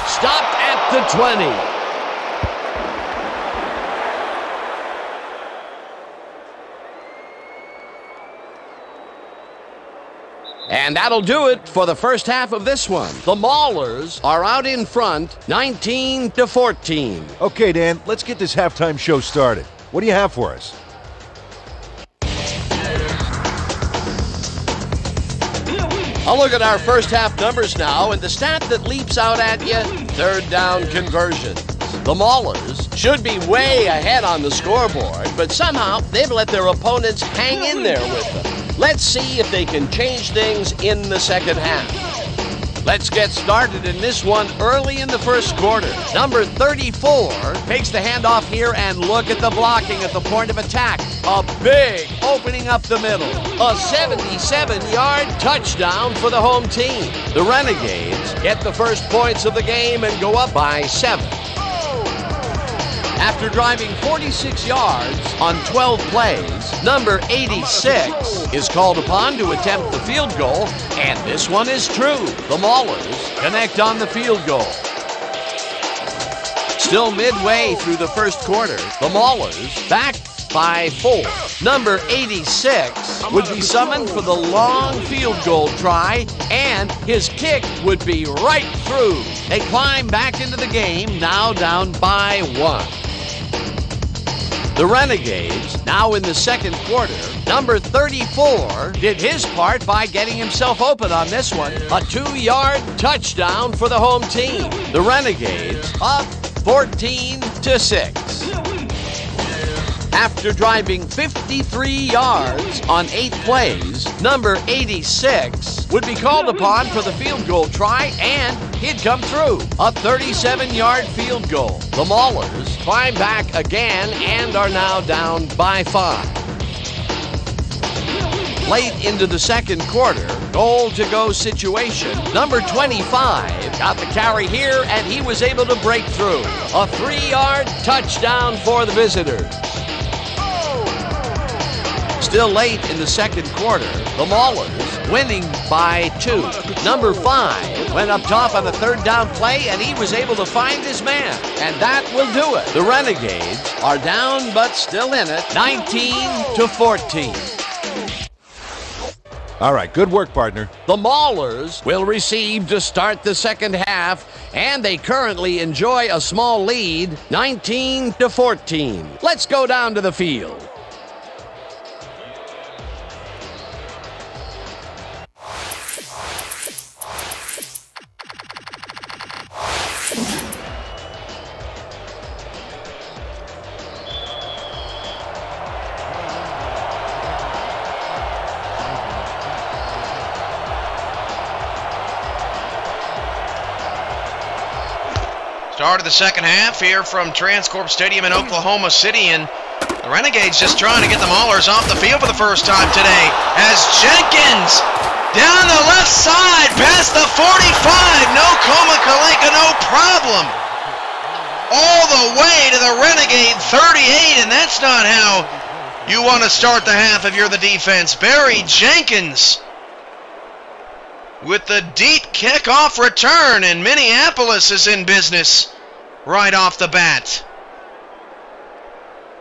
Stopped at the 20. And that'll do it for the first half of this one. The Maulers are out in front, 19-14. Okay, Dan, let's get this halftime show started. What do you have for us? I'll look at our first half numbers now, and the stat that leaps out at you, third down conversions. The Maulers should be way ahead on the scoreboard, but somehow they've let their opponents hang in there with them. Let's see if they can change things in the second half. Let's get started in this one early in the first quarter. Number 34 takes the handoff here, and look at the blocking at the point of attack. A big opening up the middle. A 77-yard touchdown for the home team. The Renegades get the first points of the game and go up by 7. After driving 46 yards on 12 plays, number 86 is called upon to attempt the field goal, and this one is true. The Maulers connect on the field goal. Still midway through the first quarter, the Maulers back by 4. Number 86 would be summoned for the long field goal try, and his kick would be right through. They climb back into the game, now down by 1. The Renegades, now in the second quarter, number 34 did his part by getting himself open on this one. A 2-yard touchdown for the home team. The Renegades up 14-6. After driving 53 yards on 8 plays, number 86 would be called upon for the field goal try, and he'd come through. A 37-yard field goal. The Maulers climb back again and are now down by 5. Late into the second quarter, goal-to-go situation. Number 25 got the carry here, and he was able to break through. A 3-yard touchdown for the visitors. Still late in the second quarter, the Maulers winning by 2. Number 5 went up top on the third down play, and he was able to find his man, and that will do it. The Renegades are down but still in it, 19-14. All right, good work, partner. The Maulers will receive to start the second half, and they currently enjoy a small lead, 19-14. Let's go down to the field. Start of the second half here from Transcorp Stadium in Oklahoma City, and the Renegades just trying to get the Maulers off the field for the first time today as Jenkins down the left side past the 45. No Koma-Kaleka, no problem. All the way to the Renegade 38, and that's not how you want to start the half if you're the defense. Barry Jenkins with the deep kickoff return, and Minneapolis is in business right off the bat.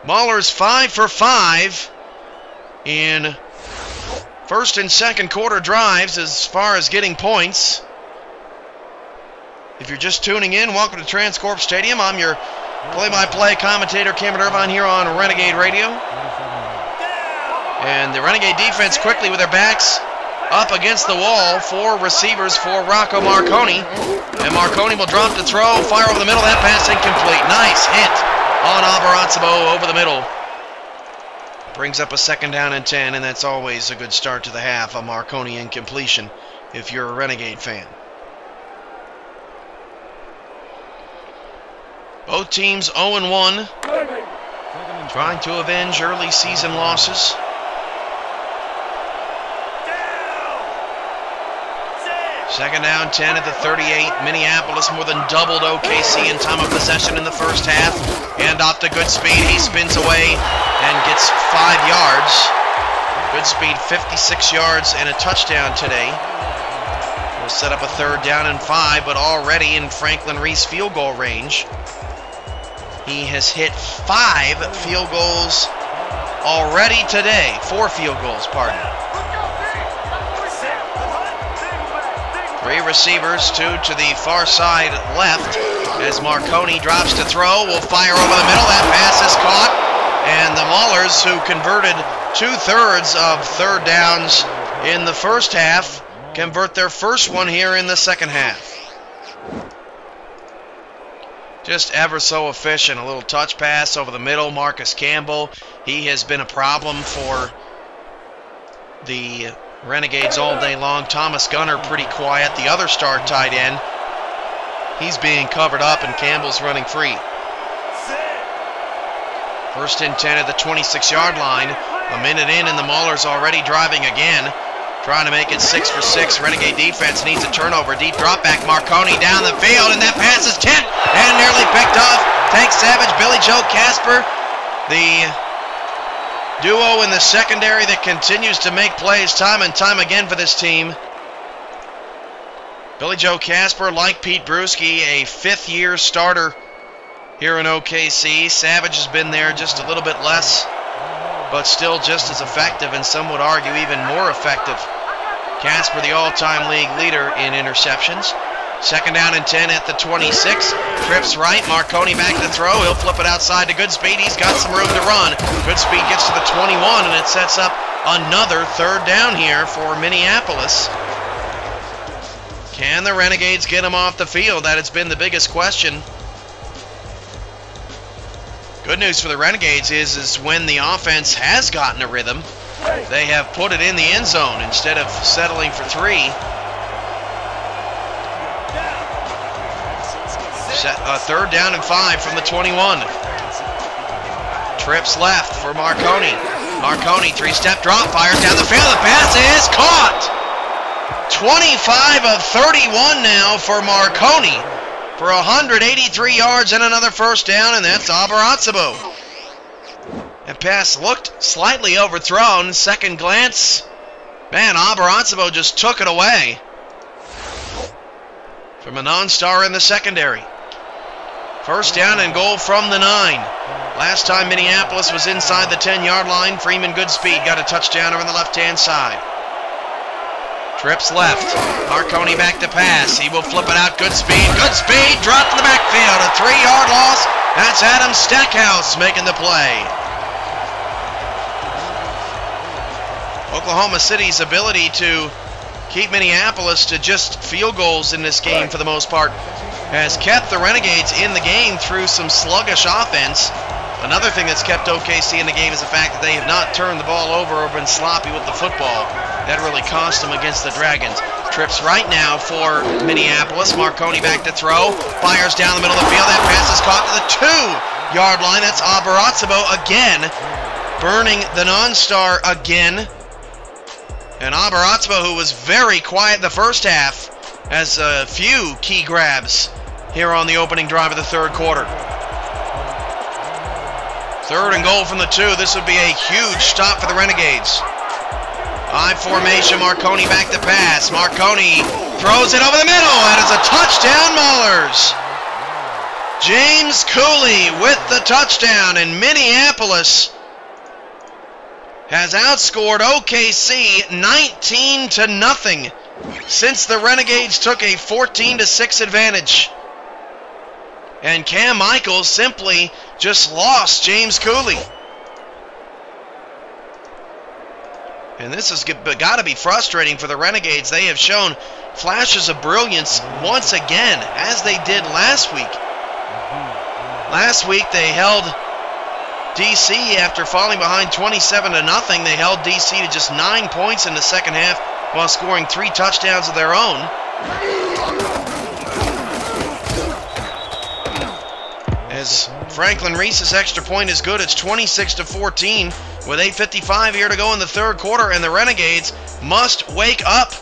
Maulers 5 for 5 in first and second quarter drives as far as getting points. If you're just tuning in, welcome to Transcorp Stadium. I'm your play-by-play commentator, Cameron Irvine, here on Renegade Radio. And the Renegade defense quickly with their backs up against the wall. 4 receivers for Rocco Marconi. And Marconi will drop to throw, fire over the middle. That pass incomplete. Nice hit on Albarazabo over the middle. Brings up a 2nd down and 10, and that's always a good start to the half, a Marconi incompletion if you're a Renegade fan. Both teams 0-1, trying to avenge early season losses. Second down, 10 at the 38. Minneapolis more than doubled OKC in time of possession in the first half. And off to Goodspeed. He spins away and gets 5 yards. Goodspeed 56 yards and a touchdown today. We'll set up a 3rd down and 5, but already in Franklin Reese field goal range. He has hit 5 field goals already today. 4 field goals, pardon. 3 receivers, 2 to the far side left. As Marconi drops to throw, will fire over the middle. That pass is caught. And the Maulers, who converted 2/3 of 3rd downs in the first half, convert their first one here in the second half. Just ever so efficient. A little touch pass over the middle. Marcus Campbell, he has been a problem for the Renegades all day long. Thomas Gunner pretty quiet. The other star tight end, he's being covered up, and Campbell's running free. 1st and 10 at the 26-yard line. A minute in, and the Maulers already driving again. Trying to make it 6 for 6. Renegade defense needs a turnover. Deep drop back. Marconi down the field, and that pass is tipped and nearly picked off. Tank Savage, Billy Joe Casper, the duo in the secondary that continues to make plays time and time again for this team. Billy Joe Casper, like Pete Bruschi, a 5th-year starter here in OKC. Savage has been there just a little bit less, but still just as effective, and some would argue even more effective. Casper, the all-time league leader in interceptions. 2nd down and 10 at the 26. Trips right. Marconi back to throw. He'll flip it outside to Goodspeed. He's got some room to run. Goodspeed gets to the 21, and it sets up another 3rd down here for Minneapolis. Can the Renegades get him off the field? That has been the biggest question. Good news for the Renegades is when the offense has gotten a rhythm, they have put it in the end zone instead of settling for 3. Set a 3rd down and 5 from the 21. Trips left for Marconi. Marconi, 3-step drop, fires down the field. The pass is caught. 25 of 31 now for Marconi for 183 yards and another 1st down, and that's Abarazabo. That pass looked slightly overthrown. Second glance, man, Abarazabo just took it away from a non-star in the secondary. 1st down and goal from the 9. Last time Minneapolis was inside the 10-yard line, Freeman Goodspeed got a touchdown over the left-hand side. Trips left. Marconi back to pass. He will flip it out. Goodspeed. Goodspeed dropped in the backfield. A 3-yard loss. That's Adam Stackhouse making the play. Oklahoma City's ability to keep Minneapolis to just field goals in this game for the most part has kept the Renegades in the game through some sluggish offense. Another thing that's kept OKC in the game is the fact that they have not turned the ball over or been sloppy with the football. That really cost them against the Dragons. Trips right now for Minneapolis. Marconi back to throw. Fires down the middle of the field. That pass is caught to the 2-yard line. That's Abarazabo again, burning the non-star again. And Abarazabo, who was very quiet the first half, has a few key grabs here on the opening drive of the 3rd quarter. 3rd and goal from the 2. This would be a huge stop for the Renegades. I formation, Marconi back to pass. Marconi throws it over the middle. That is a touchdown, Maulers. James Cooley with the touchdown, and Minneapolis has outscored OKC 19-0 since the Renegades took a 14-6 advantage. And Cam Michaels simply just lost James Cooley. And this has got to be frustrating for the Renegades. They have shown flashes of brilliance once again, as they did last week. Last week they held DC after falling behind 27-0. They held DC to just 9 points in the second half while scoring 3 touchdowns of their own. As Franklin Reese's extra point is good, it's 26-14 with 8:55 here to go in the third quarter, and the Renegades must wake up.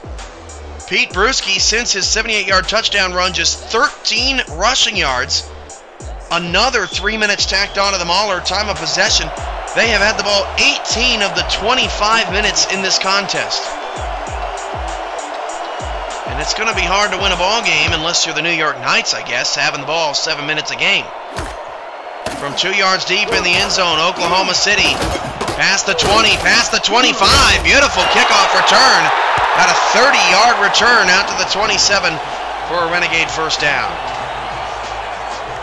Pete Bruschi, since his 78-yard touchdown run, just 13 rushing yards. Another 3 minutes tacked onto the Mauler time of possession. They have had the ball 18 of the 25 minutes in this contest. And it's going to be hard to win a ball game unless you're the New York Knights, I guess, having the ball 7 minutes a game. From 2 yards deep in the end zone, Oklahoma City past the 20, past the 25. Beautiful kickoff return. Got a 30-yard return out to the 27 for a Renegade first down.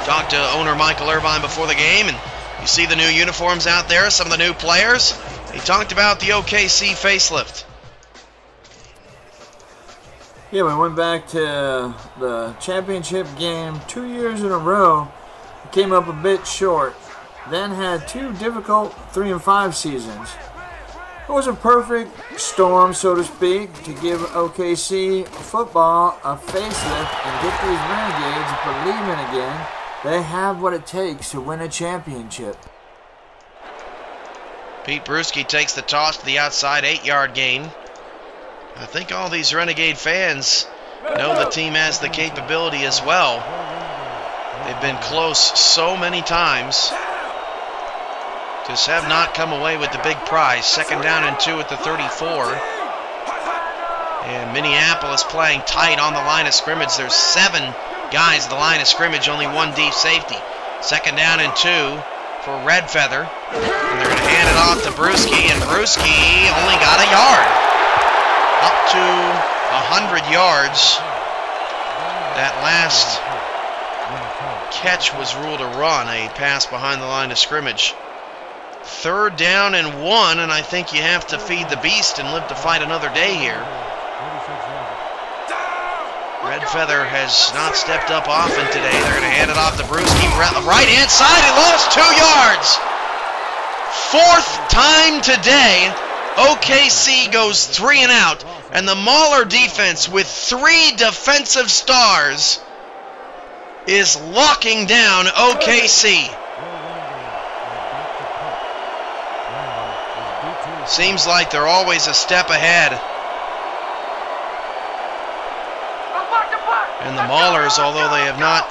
Talked to owner Michael Irvine before the game, and you see the new uniforms out there, some of the new players. He talked about the OKC facelift. Yeah, we went back to the championship game 2 years in a row. Came up a bit short. Then had 2 difficult 3-5 seasons. It was a perfect storm, so to speak, to give OKC football a facelift and get these Renegades believing again. They have what it takes to win a championship. Pete Bruschi takes the toss to the outside 8-yard gain. I think all these Renegade fans know the team has the capability as well. They've been close so many times. Just have not come away with the big prize. 2nd down and 2 at the 34. And Minneapolis playing tight on the line of scrimmage. There's 7 guys at the line of scrimmage, only 1 deep safety. 2nd down and 2 for Red Feather. And they're going to hand it off to Bruschi, and Bruschi only got a yard. Up to 100 yards. That last catch was ruled a run, a pass behind the line of scrimmage. 3rd down and 1, and I think you have to feed the beast and live to fight another day here. Red Feather has not stepped up often today. They're going to hand it off to Bruschi. Right-hand side, he lost 2 yards. 4th time today, OKC goes 3 and out, and the Mauler defense with 3 defensive stars is locking down OKC. Seems like they're always a step ahead. And the Maulers, although they have not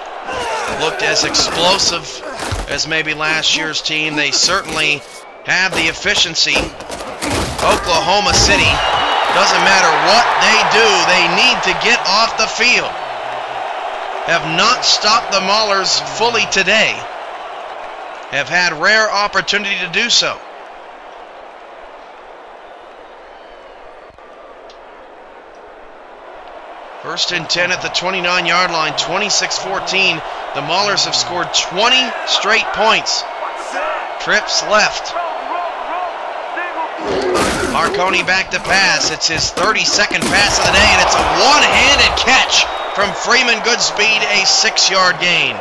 looked as explosive as maybe last year's team, they certainly have the efficiency. Oklahoma City, doesn't matter what they do, they need to get off the field. Have not stopped the Maulers fully today. Have had rare opportunity to do so. First and 10 at the 29-yard line, 26-14. The Maulers have scored 20 straight points. Trips left. Marconi back to pass. It's his 32nd pass of the day, and it's a one-handed catch from Freeman Goodspeed, a 6-yard gain.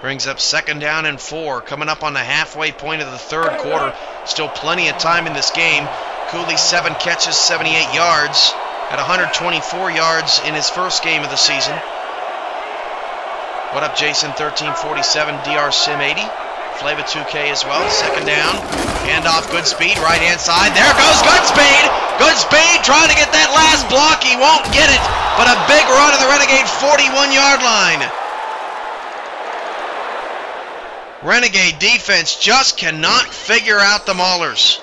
Brings up 2nd down and 4, coming up on the halfway point of the 3rd quarter. Still plenty of time in this game. Cooley, 7 catches, 78 yards, at 124 yards in his first game of the season. What up, Jason? 1347, DR Sim 80. Flava 2K as well. 2nd down. Handoff, Goodspeed, right-hand side. There goes Goodspeed! Goodspeed trying to get that last block. He won't get it, but a big run to the Renegade 41-yard line. Renegade defense just cannot figure out the Maulers.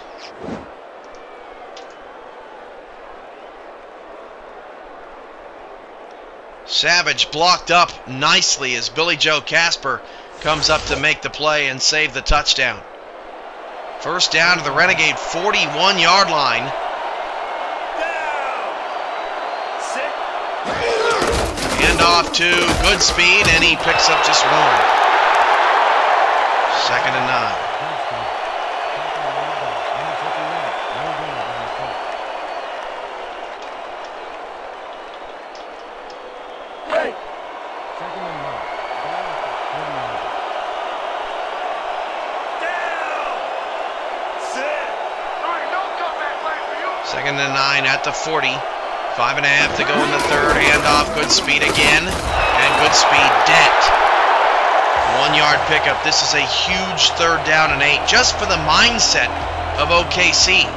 Savage blocked up nicely as Billy Joe Casper comes up to make the play and save the touchdown. First down to the Renegade 41-yard line. Handoff to Goodspeed, and he picks up just 1. 2nd and 9. 2nd and 9 at the 40. 5.5 to go in the third. Handoff, Goodspeed again. And Goodspeed dead. 1-yard pickup. This is a huge 3rd down and 8 just for the mindset of OKC.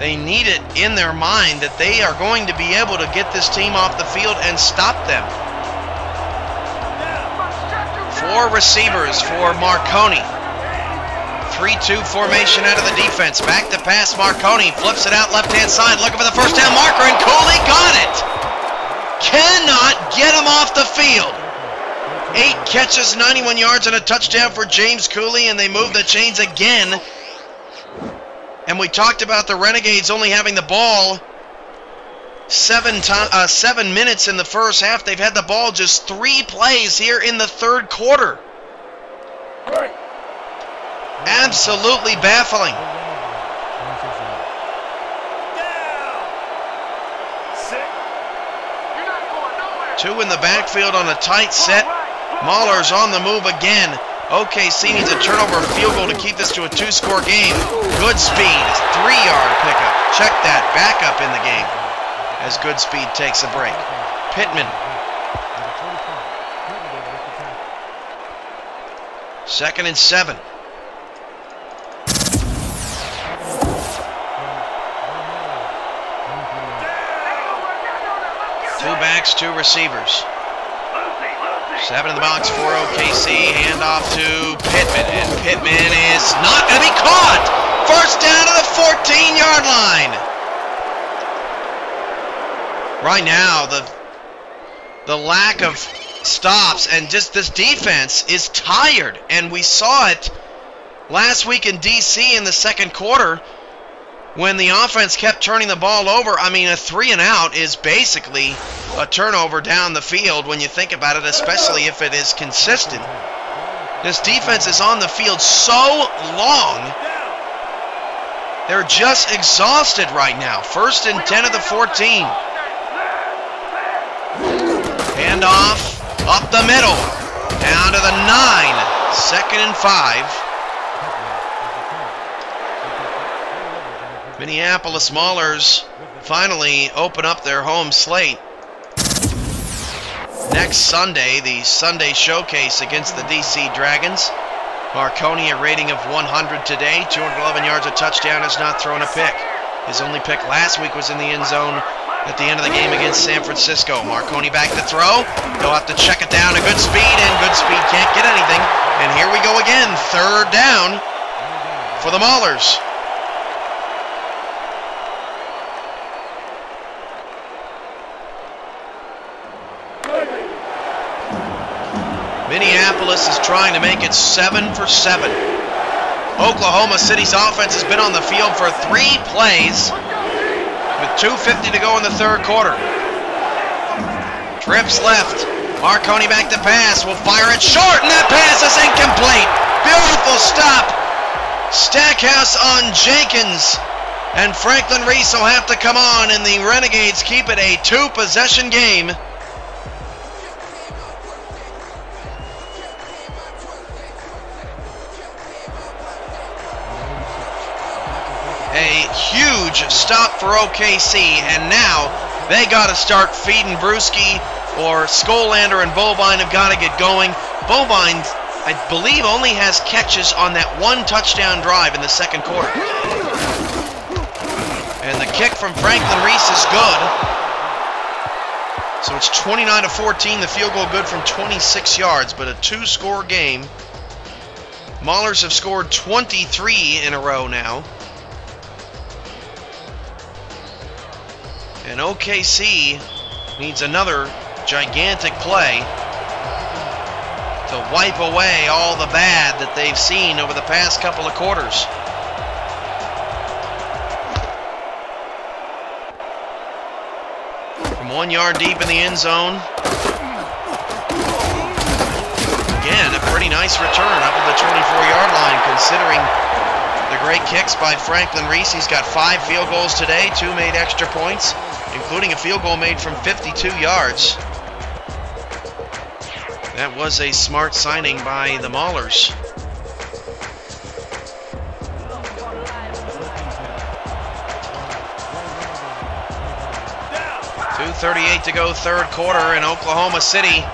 They need it in their mind that they are going to be able to get this team off the field and stop them. 4 receivers for Marconi. 3-2 formation out of the defense. Back to pass, Marconi flips it out left-hand side, looking for the first down marker, and Cooley got it! Cannot get him off the field. 8 catches, 91 yards, and a touchdown for James Cooley, and they move the chains again. And we talked about the Renegades only having the ball 7 minutes in the first half. They've had the ball just 3 plays here in the 3rd quarter. Absolutely baffling. 2 in the backfield on a tight set. Mahler's on the move again. OKC needs a turnover field goal to keep this to a 2-score game. Goodspeed, 3-yard pickup. Check that, back up in the game as Goodspeed takes a break. Pittman. 2nd and 7. 2 backs, 2 receivers. 7 in the box for OKC. Handoff to Pittman, and Pittman is not going to be caught. First down to the 14-yard line. Right now, the lack of stops and just this defense is tired, and we saw it last week in DC in the 2nd quarter when the offense kept turning the ball over. I mean, a 3 and out is basically a turnover down the field when you think about it, especially if it is consistent. This defense is on the field so long, they're just exhausted right now. 1st and 10 of the 14. Handoff up the middle, down to the 9. 2nd and 5. Minneapolis Maulers finally open up their home slate. Next Sunday, the Sunday Showcase against the DC Dragons. Marconi, a rating of 100 today, 211 yards, a touchdown, has not thrown a pick. His only pick last week was in the end zone at the end of the game against San Francisco. Marconi back to throw. They'll have to check it down to Goodspeed, and Goodspeed can't get anything. And here we go again, 3rd down for the Maulers. Minneapolis is trying to make it 7 for 7. Oklahoma City's offense has been on the field for 3 plays with 2:50 to go in the 3rd quarter. Trips left. Marconi back to pass. Will fire it short, and that pass is incomplete. Beautiful stop. Stackhouse on Jenkins. And Franklin Reese will have to come on, and the Renegades keep it a 2-possession game. A huge stop for OKC, and now they got to start feeding Brewski, or Skolander and Bovine have got to get going. Bovine, I believe, only has catches on that 1 touchdown drive in the 2nd quarter. And the kick from Franklin Reese is good. So it's 29-14, the field goal good from 26 yards, but a 2-score game. Maulers have scored 23 in a row now. And OKC needs another gigantic play to wipe away all the bad that they've seen over the past couple of quarters. From 1 yard deep in the end zone. Again, a pretty nice return up at the 24-yard line, considering the great kicks by Franklin Reese. He's got 5 field goals today, 2 made extra points, including a field goal made from 52 yards. That was a smart signing by the Maulers. 2:38 to go, third quarter, and Oklahoma City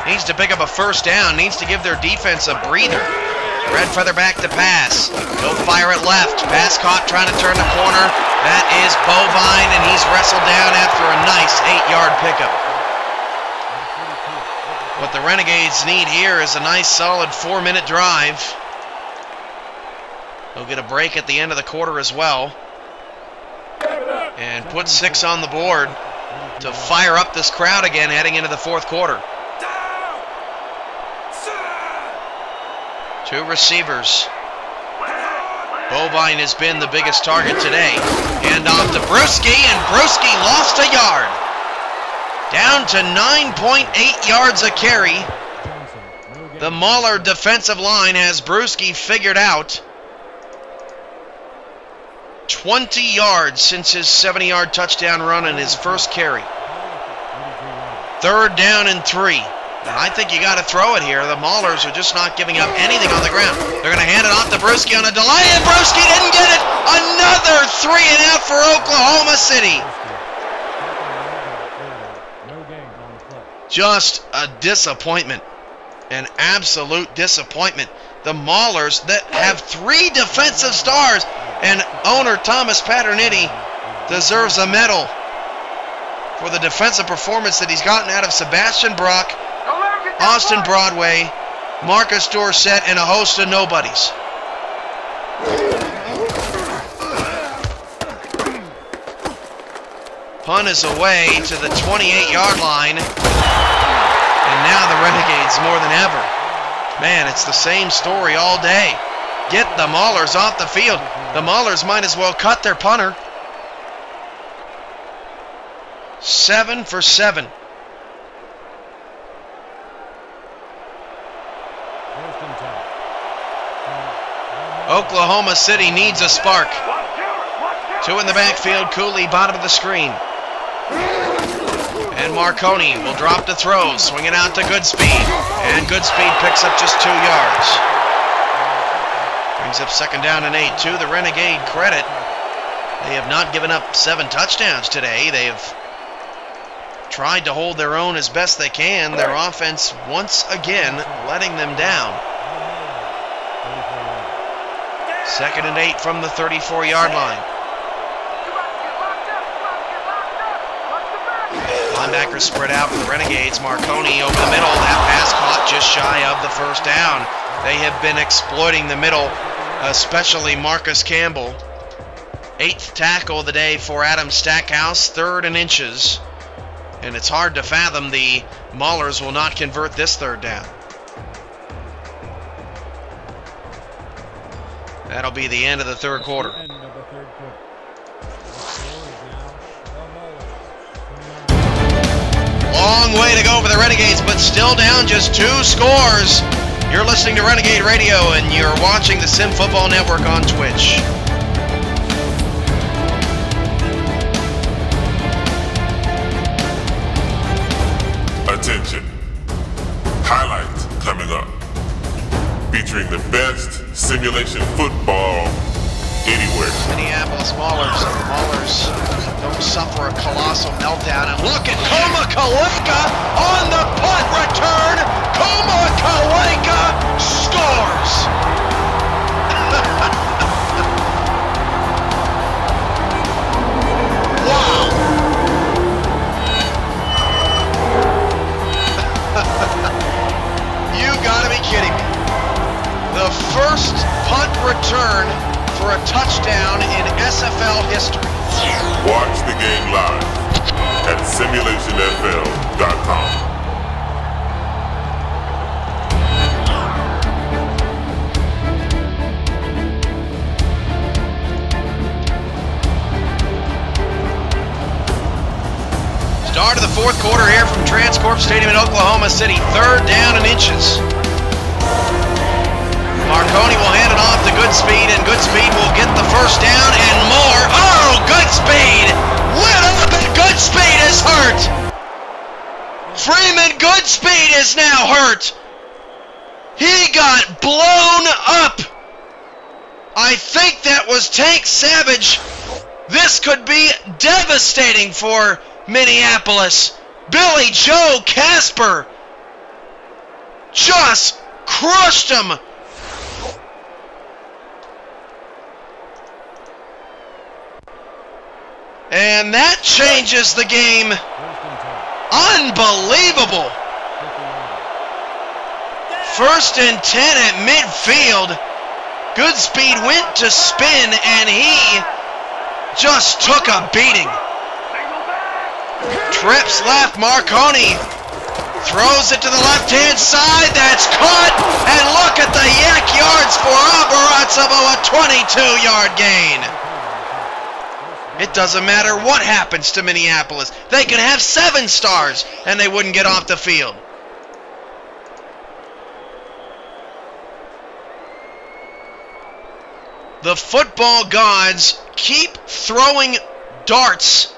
needs to pick up a first down, needs to give their defense a breather. Red feather back to pass. He'll fire it left. Pass caught, trying to turn the corner. That is Bovine, and he's wrestled down after a nice 8-yard pickup. What the Renegades need here is a nice, solid 4-minute drive. They'll get a break at the end of the quarter as well. And put 6 on the board to fire up this crowd again heading into the fourth quarter. 2 receivers. Bovine has been the biggest target today. Hand off to Brewski, and Brewski lost a yard. Down to 9.8 yards a carry. The Mahler defensive line has Brewski figured out. 20 yards since his 70-yard touchdown run and his first carry. Third down and 3. And I think you got to throw it here. The Maulers are just not giving up anything on the ground. They're going to hand it off to Brewski on a delay, and Brewski didn't get it. Another 3 and out for Oklahoma City. Just a disappointment. An absolute disappointment. The Maulers that have 3 defensive stars, and owner Thomas Paternitti deserves a medal for the defensive performance that he's gotten out of Sebastian Brock, Austin Broadway, Marcus Dorsett, and a host of nobodies. Punt is away to the 28-yard line, and now the Renegades more than ever. Man, it's the same story all day. Get the Maulers off the field. The Maulers might as well cut their punter. 7 for 7. Oklahoma City needs a spark. 2 in the backfield, Cooley bottom of the screen. And Marconi will drop to throw, swing it out to Goodspeed. And Goodspeed picks up just 2 yards. Brings up second down and 8. To the Renegade credit, they have not given up 7 touchdowns today. They have tried to hold their own as best they can. Their offense once again letting them down. Second and 8 from the 34-yard line. Linebackers spread out for the Renegades. Marconi over the middle. That pass caught just shy of the first down. They have been exploiting the middle, especially Marcus Campbell. 8th tackle of the day for Adam Stackhouse. 3rd and inches. And it's hard to fathom the Maulers will not convert this 3rd down. That'll be the end of the 3rd quarter. Long way to go for the Renegades, but still down just 2 scores. You're listening to Renegade Radio, and you're watching the Sim Football Network on Twitch. Attention. Highlights coming up. Featuring the best simulation football anywhere. Minneapolis Maulers. Maulers don't suffer a colossal meltdown. And look at Koma Kaleka on the punt return. Koma Kaleka scores. Wow. You gotta be kidding me. The first punt return for a touchdown in SFL history. Watch the game live at simulationfl.com. Start of the 4th quarter here from Transcorp Stadium in Oklahoma City. 3rd down and inches. Marconi will hand it off to Goodspeed, and Goodspeed will get the first down and more. Oh, Goodspeed! Lit up, and Goodspeed is hurt! Freeman Goodspeed is now hurt! He got blown up! I think that was Tank Savage. This could be devastating for Minneapolis. Billy Joe Casper just crushed him. And that changes the game. Unbelievable. 1st and 10 at midfield. Goodspeed went to spin, and he just took a beating. Trips left, Marconi throws it to the left-hand side. That's caught, and look at the yak yards for Abarazzo, a 22-yard gain. It doesn't matter what happens to Minneapolis. They could have 7 stars, and they wouldn't get off the field. The football gods keep throwing darts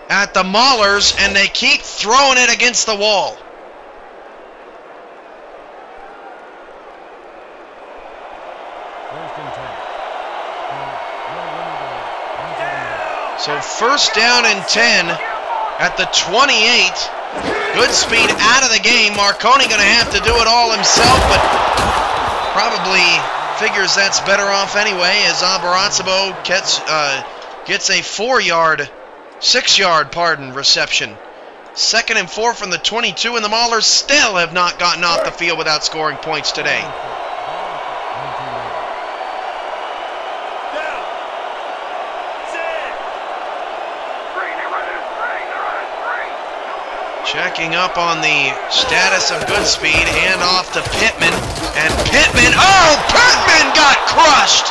at the Maulers, and they keep throwing it against the wall. So 1st down and 10 at the 28. Goodspeed out of the game. Marconi going to have to do it all himself, but probably figures that's better off anyway, as Abarazzo gets a 6-yard reception. 2nd and 4 from the 22, and the Maulers still have not gotten off the field without scoring points today. Checking up on the status of Goodspeed, hand off to Pittman, and Pittman got crushed!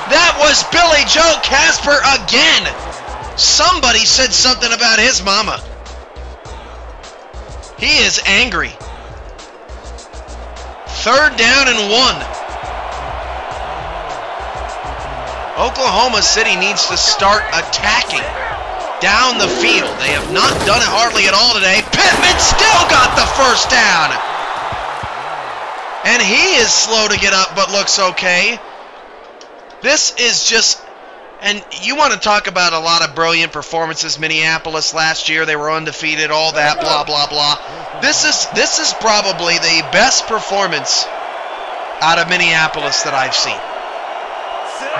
That was Billy Joe Casper again! Somebody said something about his mama. He is angry. 3rd down and 1. Oklahoma City needs to start attacking down the field. They have not done it hardly at all today. Pittman still got the 1st down. And he is slow to get up, but looks okay. This is just, and you want to talk about a lot of brilliant performances. Minneapolis last year, they were undefeated, all that, blah, blah, blah. This is probably the best performance out of Minneapolis that I've seen.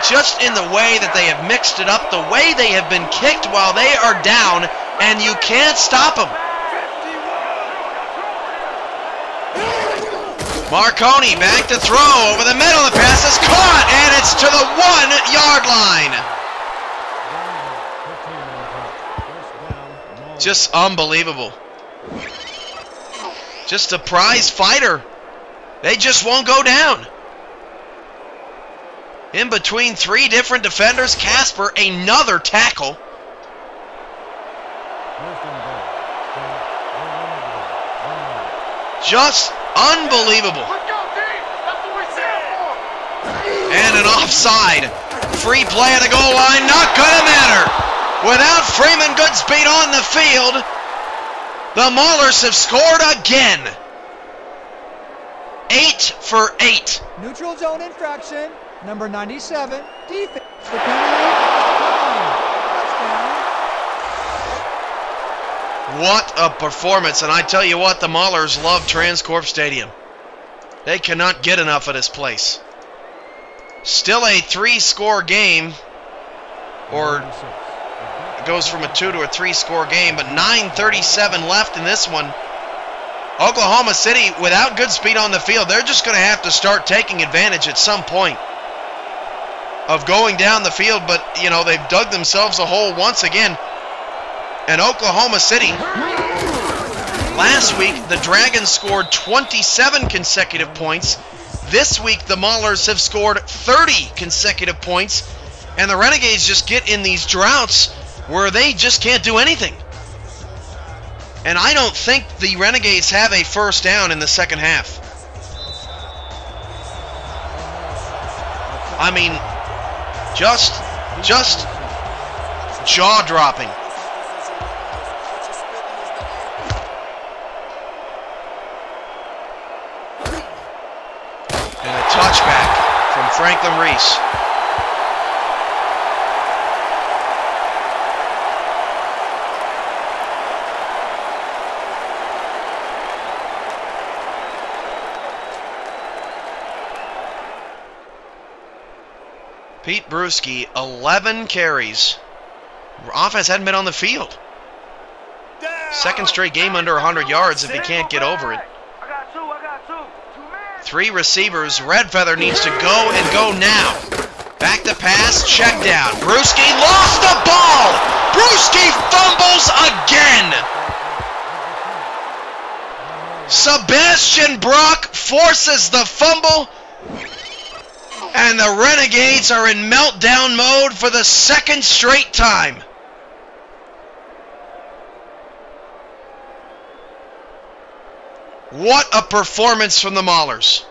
Just in the way that they have mixed it up, the way they have been kicked while they are down, and you can't stop them. Marconi back to throw over the middle. The pass is caught, and it's to the 1-yard line. Just unbelievable. Just a prize fighter. They just won't go down. In between 3 different defenders, Casper, another tackle. Just unbelievable. And an offside. Free play at the goal line, not gonna matter. Without Freeman Goodspeed on the field, the Maulers have scored again. 8 for 8. Neutral zone infraction. Number 97, defense. The penalty. Touchdown. What a performance. And I tell you what, the Maulers love Transcorp Stadium. They cannot get enough of this place. Still a 3-score game. Or it goes from a 2 to a 3-score game. But 9:37 left in this one. Oklahoma City, without Goodspeed on the field, they're just going to have to start taking advantage at some point of going down the field, but, you know, they've dug themselves a hole once again. And Oklahoma City, last week, the Dragons scored 27 consecutive points. This week, the Maulers have scored 30 consecutive points, and the Renegades just get in these droughts where they just can't do anything. And I don't think the Renegades have a 1st down in the second half. I mean, just jaw-dropping. And a touchback from Franklin Reese. Pete Bruschi, 11 carries. Offense hadn't been on the field. Second straight game under 100 yards if he can't get over it. 3 receivers. Red Feather needs to go and go now. Back to pass, check down. Bruschi lost the ball. Bruschi fumbles again. Sebastian Brock forces the fumble. And the Renegades are in meltdown mode for the second straight time. What a performance from the Maulers.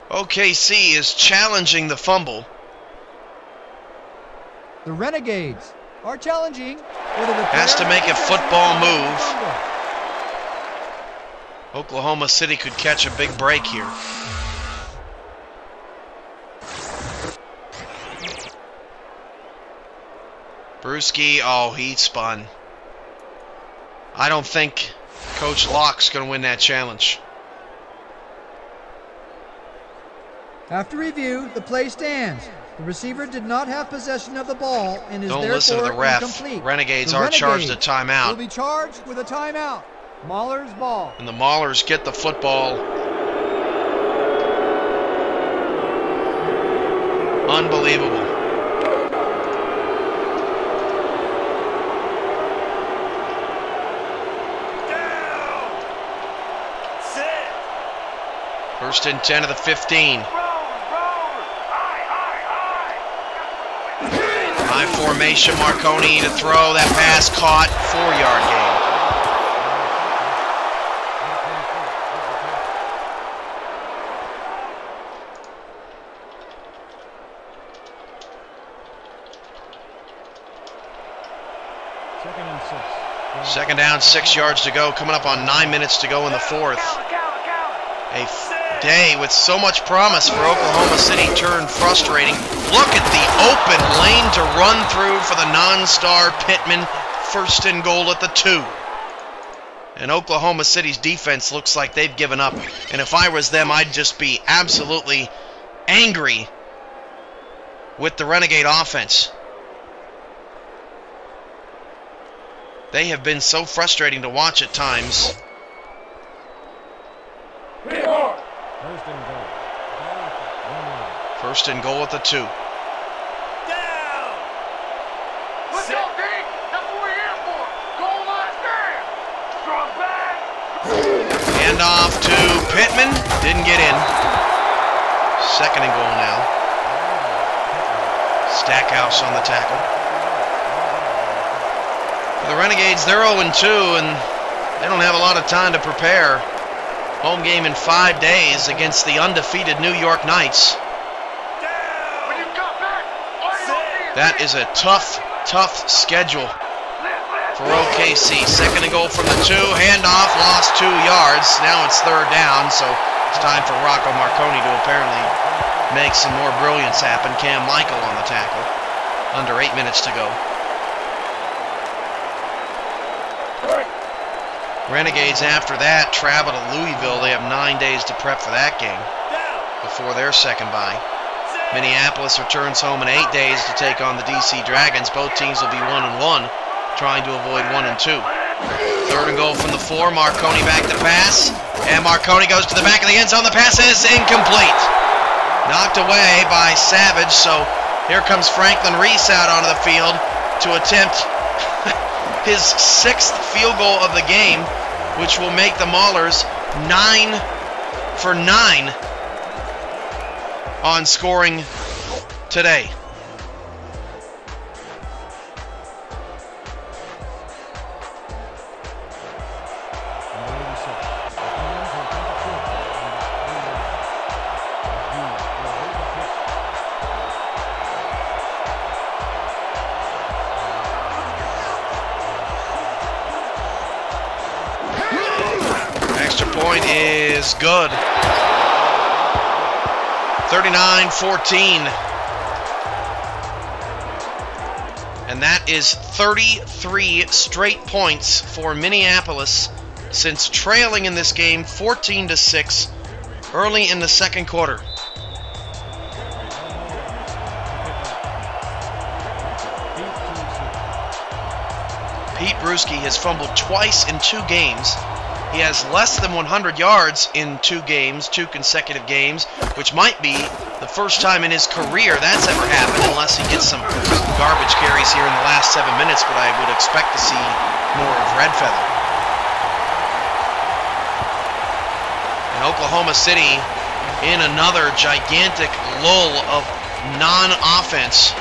OKC is challenging the fumble. The Renegades are challenging. Has to make a football move. Oklahoma City could catch a big break here. Bruschi, oh, he spun. I don't think Coach Locke's going to win that challenge. After review, the play stands. The receiver did not have possession of the ball and is Don't listen to the ref. Incomplete. Renegades are charged a timeout. Will be charged with a timeout. Maulers ball. And the Maulers get the football. Unbelievable. First and 10 of the 15. High formation, Marconi to throw. That pass caught. 4-yard gain. Second down, 6 yards to go. Coming up on 9 minutes to go in the fourth. A day with so much promise for Oklahoma City turned frustrating. Look at the open lane to run through for the non-star Pittman. First and goal at the 2. And Oklahoma City's defense looks like they've given up. And if I was them, I'd just be absolutely angry with the Renegade offense. They have been so frustrating to watch at times. First and goal at the 2. Let's go, D! That's what we're here for! Goal line stand! Strong back! Hand off to Pittman. Didn't get in. Second and goal now. Stackhouse on the tackle. For the Renegades, they're 0-2, and they don't have a lot of time to prepare. Home game in 5 days against the undefeated New York Knights. That is a tough schedule for OKC. Second and goal from the 2. Handoff, lost 2 yards. Now it's third down, so it's time for Rocco Marconi to apparently make some more brilliance happen. Cam Michael on the tackle. Under 8 minutes to go. Renegades after that travel to Louisville. They have 9 days to prep for that game before their second bye. Minneapolis returns home in 8 days to take on the DC Dragons. Both teams will be 1-1, trying to avoid 1-2. Third and goal from the 4. Marconi back to pass. And Marconi goes to the back of the end zone. The pass is incomplete. Knocked away by Savage. So here comes Franklin Reese out onto the field to attempt his 6th field goal of the game, which will make the Maulers 9 for 9 on scoring today. Extra point is good. 39-14. And that is 33 straight points for Minneapolis since trailing in this game 14-6 early in the second quarter. Pete Bruschi has fumbled twice in 2 games. He has less than 100 yards in 2 games, 2 consecutive games, which might be the first time in his career that's ever happened, unless he gets some garbage carries here in the last 7 minutes, but I would expect to see more of Redfeather. And Oklahoma City in another gigantic lull of non-offense.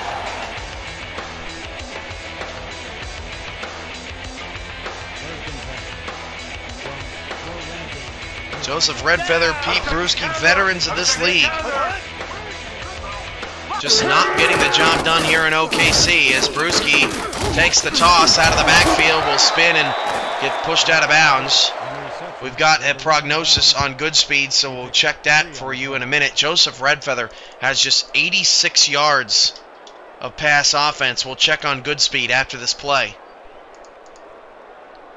Joseph Redfeather, Pete Bruschi, veterans of this league. Just not getting the job done here in OKC as Bruschi takes the toss out of the backfield, will spin and get pushed out of bounds. We've got a prognosis on Goodspeed, so we'll check that for you in a minute. Joseph Redfeather has just 86 yards of pass offense. We'll check on Goodspeed after this play.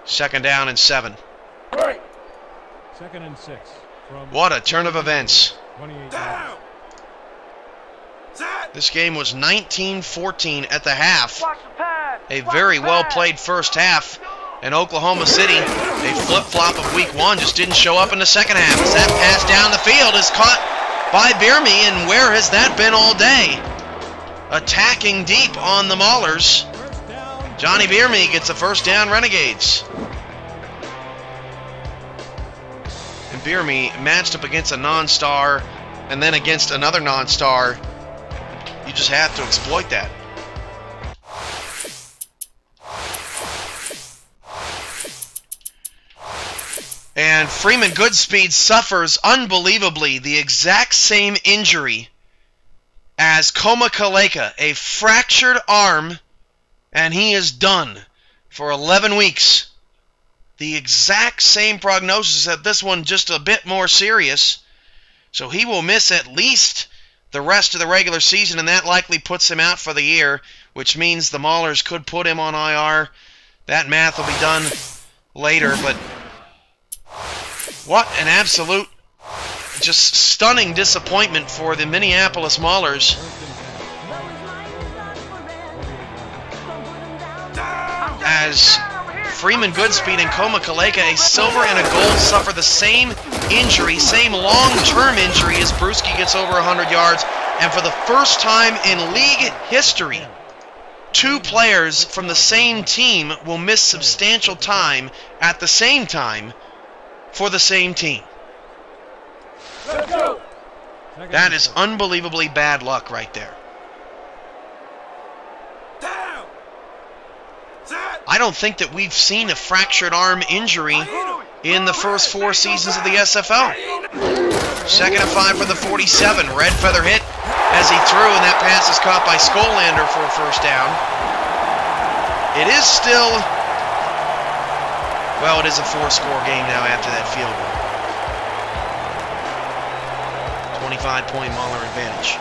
2nd down and 7. 2nd and 6. What a turn of events. This game was 19-14 at the half. A very well played first half. And Oklahoma City, a flip-flop of week 1, just didn't show up in the second half. As that pass down the field is caught by Bierme, and where has that been all day? Attacking deep on the Maulers. Johnny Bierme gets a first down, Renegades. And Bierme matched up against a non-star and then against another non-star. You just have to exploit that. And Freeman Goodspeed suffers unbelievably the exact same injury as Koma Kaleka, a fractured arm, and he is done for 11 weeks. The exact same prognosis, that this one just a bit more serious. So he will miss at least the rest of the regular season, and that likely puts him out for the year, which means the Maulers could put him on IR. That math will be done later, but what an absolute, just stunning disappointment for the Minneapolis Maulers. As Freeman Goodspeed and Koma Kaleka, a silver and a gold, suffer the same injury, same long-term injury as Bruschi gets over 100 yards. And for the first time in league history, 2 players from the same team will miss substantial time at the same time for the same team. That is unbelievably bad luck right there. I don't think that we've seen a fractured arm injury in the first 4 seasons of the SFL. 2nd and 5 for the 47. Redfeather hit as he threw, and that pass is caught by Skolander for a first down. It is still, well, it is a 4-score game now after that field goal. 25-point Mauler advantage.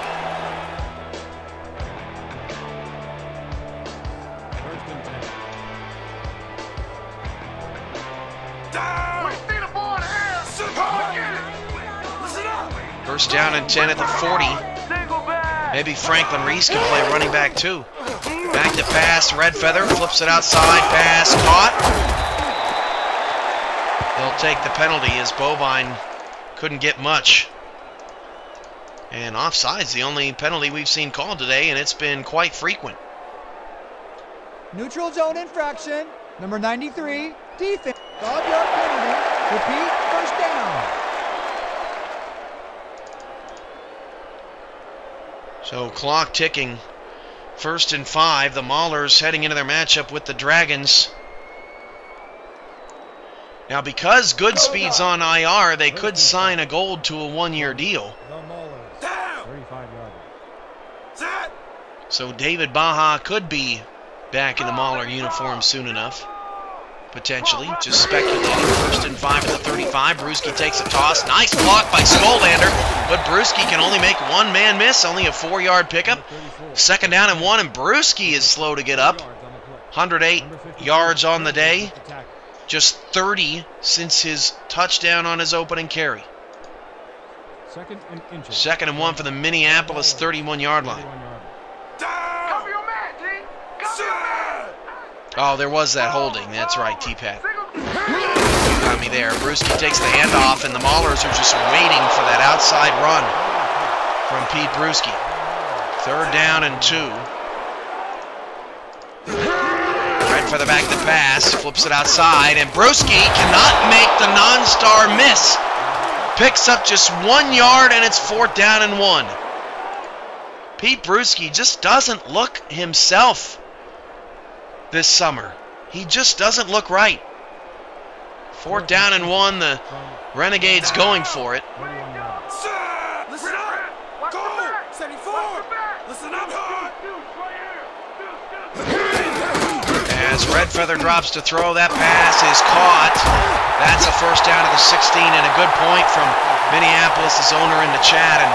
First down and 10 at the 40. Maybe Franklin Reese can play running back too. Back to pass. Redfeather flips it outside. Pass caught. They'll take the penalty as Bovine couldn't get much. And offside's the only penalty we've seen called today, and it's been quite frequent. Neutral zone infraction. Number 93, defense. 5-yard penalty. Repeat, first down. So clock ticking. 1st and 5. The Maulers heading into their matchup with the Dragons. Now, because Goodspeed's on IR, they could sign a gold to a 1-year deal. So David Baja could be back in the Mauler uniform soon enough. potentially. Just speculating. 1st and 5 at the 35. Brewski takes a toss. Nice block by Skolander, but Brewski can only make one man miss. Only a 4-yard pickup. 2nd down and 1, and Brewski is slow to get up. 108 yards on the day. Just 30 since his touchdown on his opening carry. 2nd and 1 for the Minneapolis 31-yard line. Oh, there was that holding. That's right, T-Pat. You got me there. Brewski takes the handoff, and the Maulers are just waiting for that outside run from Pete Brewski. 3rd down and 2. Right for the back to pass. Flips it outside, and Brewski cannot make the non-star miss. Picks up just 1 yard, and it's 4th down and 1. Pete Brewski just doesn't look himself this summer. He just doesn't look right. 4th down and 1. The Renegades going for it. Listen up! Go! 74! Listen up! As Redfeather drops to throw, that pass is caught. That's a 1st down to the 16, and a good point from Minneapolis' owner in the chat, and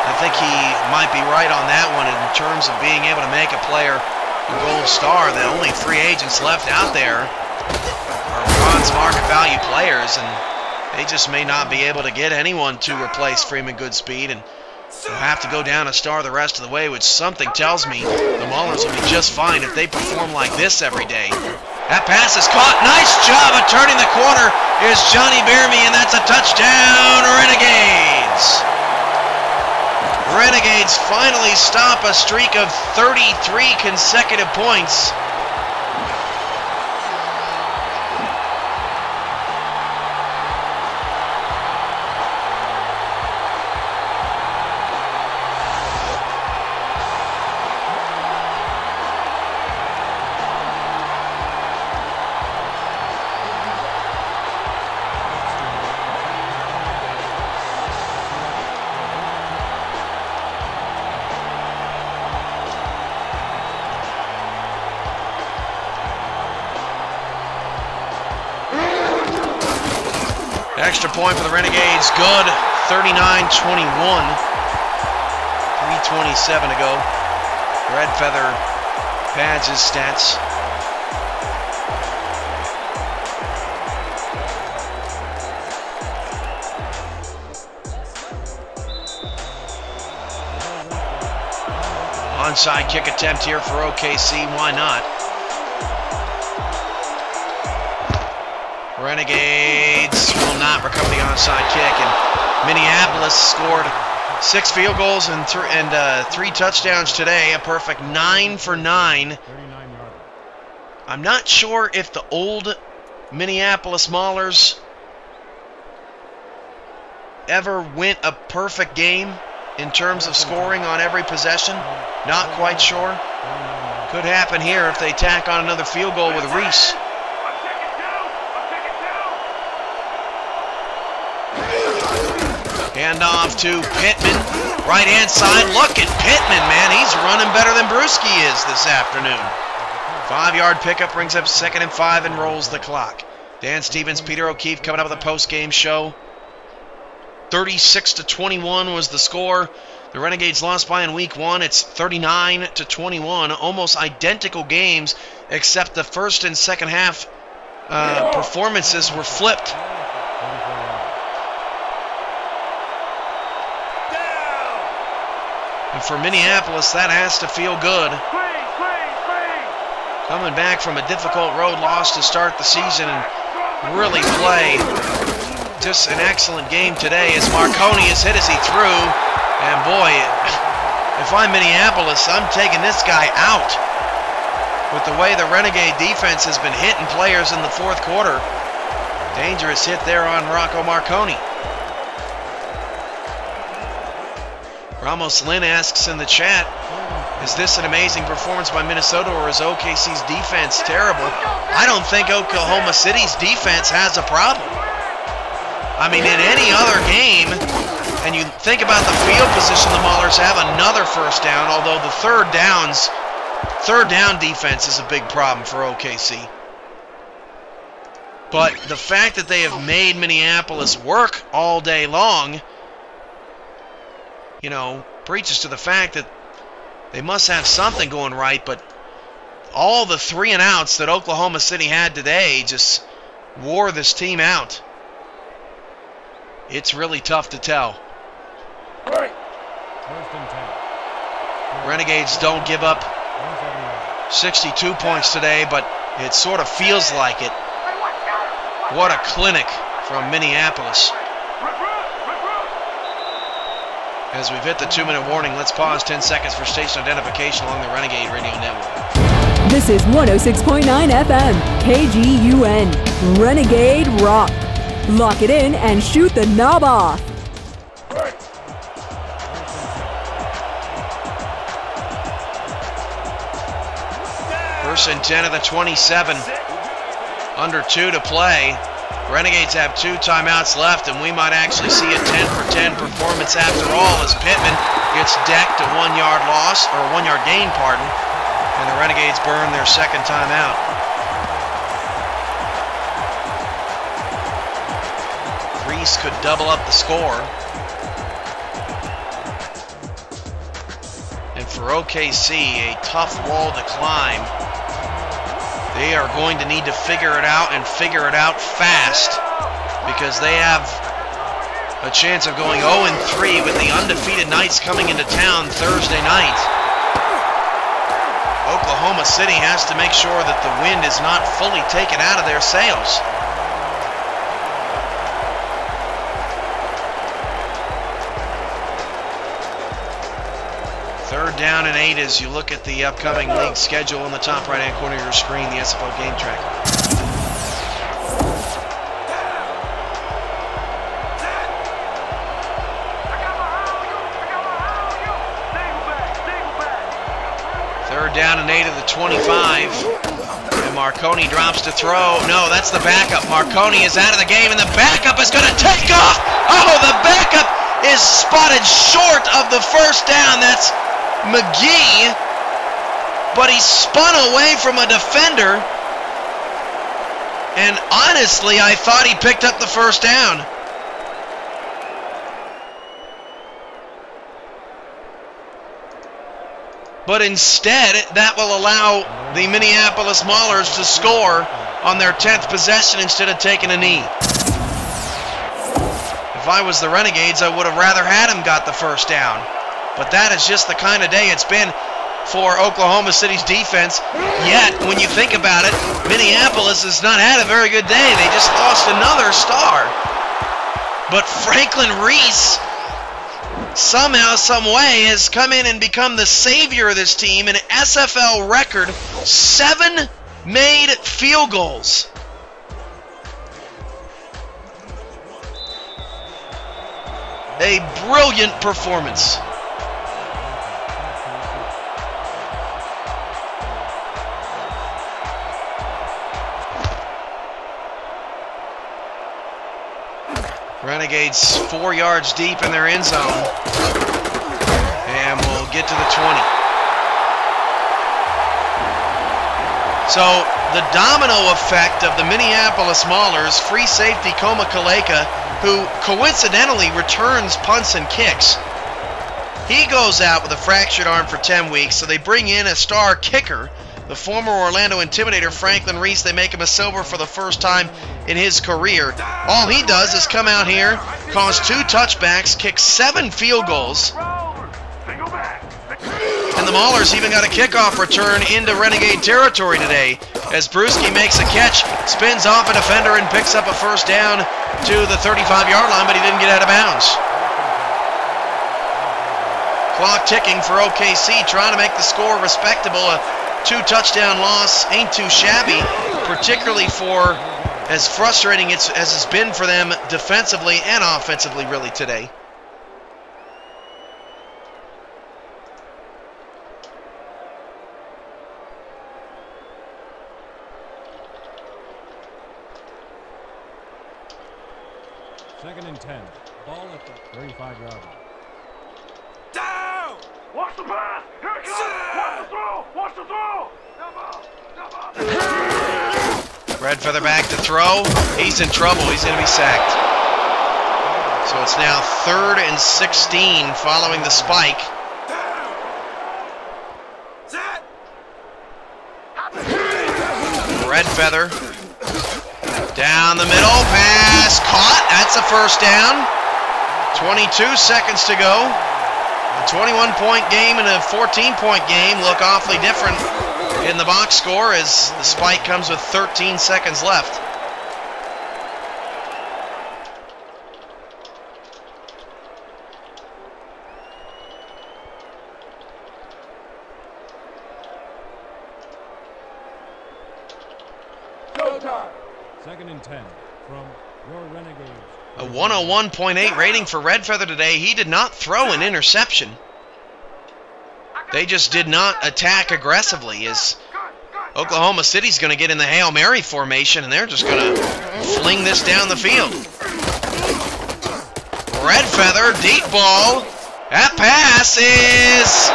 I think he might be right on that one in terms of being able to make a player a gold star. The only free agents left out there are bronze market value players, and they just may not be able to get anyone to replace Freeman Goodspeed, and they'll have to go down a star the rest of the way, which something tells me the Maulers will be just fine if they perform like this every day. That pass is caught. Nice job of turning the corner is Johnny Bearme, and that's a touchdown, Renegades. Renegades finally stop a streak of 33 consecutive points. Extra point for the Renegades, good. 39-21. 3:27 to go. Redfeather pads his stats. Onside kick attempt here for OKC, why not? Renegades will not recover the onside kick, and Minneapolis scored 6 field goals and 3 touchdowns today, a perfect 9 for 9. I'm not sure if the old Minneapolis Maulers ever went a perfect game in terms of scoring on every possession. Not quite sure. Could happen here if they tack on another field goal with Reese. Handoff to Pittman. Right-hand side. Look at Pittman, man. He's running better than Brewski is this afternoon. 5-yard pickup brings up 2nd and 5 and rolls the clock. Dan Stevens, Peter O'Keefe coming up with a post-game show. 36-21 was the score. The Renegades lost by in week 1. It's 39-21. Almost identical games, except the first and second half performances were flipped. And for Minneapolis, that has to feel good. Coming back from a difficult road loss to start the season and really play just an excellent game today as Marconi is hit as he threw. And boy, if I'm Minneapolis, I'm taking this guy out. With the way the Renegade defense has been hitting players in the 4th quarter. Dangerous hit there on Rocco Marconi. Ramos Lynn asks in the chat, is this an amazing performance by Minnesota or is OKC's defense terrible? I don't think Oklahoma City's defense has a problem. I mean, in any other game, and you think about the field position the Maulers have, another 1st down, although the third down defense is a big problem for OKC. But the fact that they have made Minneapolis work all day long, you know, preaches to the fact that they must have something going right, but all the 3 and outs that Oklahoma City had today just wore this team out. It's really tough to tell. First and 10. Renegades don't give up 62 points today, but it sort of feels like it. What a clinic from Minneapolis. As we've hit the 2-minute warning, let's pause 10 seconds for station identification along the Renegade Radio Network. This is 106.9 FM, KGUN, Renegade Rock. Lock it in and shoot the knob off. First and 10 of the 27. Under 2 to play. Renegades have 2 timeouts left, and we might actually see a 10-for-10 performance after all as Pittman gets decked a 1-yard loss, or 1-yard gain, pardon, and the Renegades burn their second timeout. Reese could double up the score. And for OKC, a tough wall to climb. They are going to need to figure it out and figure it out fast, because they have a chance of going 0-3 with the undefeated Knights coming into town Thursday night. Oklahoma City has to make sure that the wind is not fully taken out of their sails. Third down and 8 as you look at the upcoming league schedule in the top right-hand corner of your screen, the SFL Game Tracker. Third down and 8 of the 25. And Marconi drops to throw. No, that's the backup. Marconi is out of the game, and the backup is going to take off. Oh, the backup is spotted short of the first down. That's McGee, but he spun away from a defender, and honestly, I thought he picked up the first down. But instead, that will allow the Minneapolis Maulers to score on their 10th possession instead of taking a knee. If I was the Renegades, I would have rather had him got the first down. But that is just the kind of day it's been for Oklahoma City's defense. Yet, when you think about it, Minneapolis has not had a very good day. They just lost another star. But Franklin Reese, somehow, some way, has come in and become the savior of this team. An SFL record, 7 made field goals. A brilliant performance. Renegades 4 yards deep in their end zone, and we'll get to the 20. So the domino effect of the Minneapolis Maulers, free safety Koma Kaleka, who coincidentally returns punts and kicks. He goes out with a fractured arm for 10 weeks, so they bring in a star kicker, the former Orlando Intimidator Franklin Reese. They make him a silver for the first time in his career. All he does is come out here, cause 2 touchbacks, kick 7 field goals. And the Maulers even got a kickoff return into Renegade territory today, as Brewski makes a catch, spins off a defender, and picks up a first down to the 35-yard line, but he didn't get out of bounds. Clock ticking for OKC, trying to make the score respectable. A 2-touchdown loss ain't too shabby, particularly for as frustrating as it's been for them defensively and offensively really today. Second and 10. Ball at the 35-yard line. Down! Watch the pass! Here it comes! Watch the throw! Watch the throw! Red Feather back to throw. He's in trouble. He's going to be sacked. So it's now 3rd and 16 following the spike. Red Feather down the middle. Pass caught. That's a first down. 22 seconds to go. A 21-point game and a 14-point game look awfully different in the box score as the spike comes with 13 seconds left. Second and 10 from your Renegades. A 101.8 rating for Red Feather today. He did not throw an interception. They just did not attack aggressively as Oklahoma City's going to get in the Hail Mary formation and they're just going to fling this down the field. Red Feather, deep ball. That pass is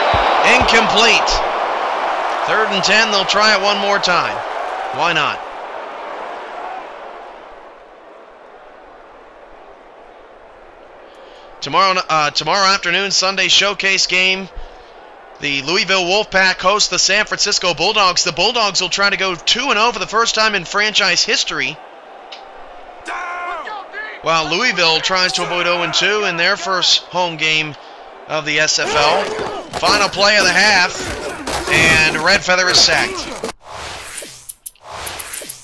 incomplete. 3rd and 10, they'll try it one more time. Why not? Tomorrow afternoon, Sunday showcase game. The Louisville Wolfpack hosts the San Francisco Bulldogs. The Bulldogs will try to go 2-0 for the first time in franchise history, while Louisville tries to avoid 0-2 in their first home game of the SFL. Final play of the half, and Red Feather is sacked.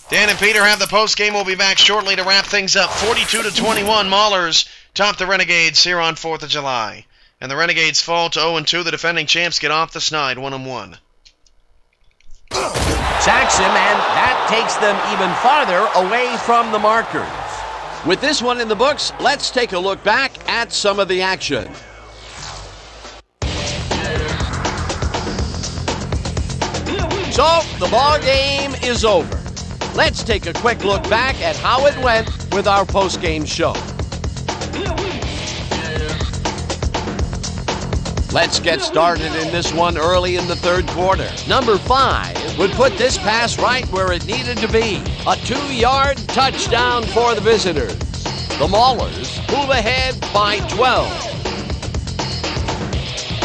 Dan and Peter have the post game. We'll be back shortly to wrap things up. 42-21, Maulers top the Renegades here on 4th of July. And the Renegades fall to 0-2. The defending champs get off the snide 1-1. Sacks him, and that takes them even farther away from the markers. With this one in the books, let's take a look back at some of the action. So, the ball game is over. Let's take a quick look back at how it went with our post-game show. Let's get started in this one early in the 3rd quarter. Number 5 would put this pass right where it needed to be. A 2-yard touchdown for the visitors. The Maulers move ahead by 12.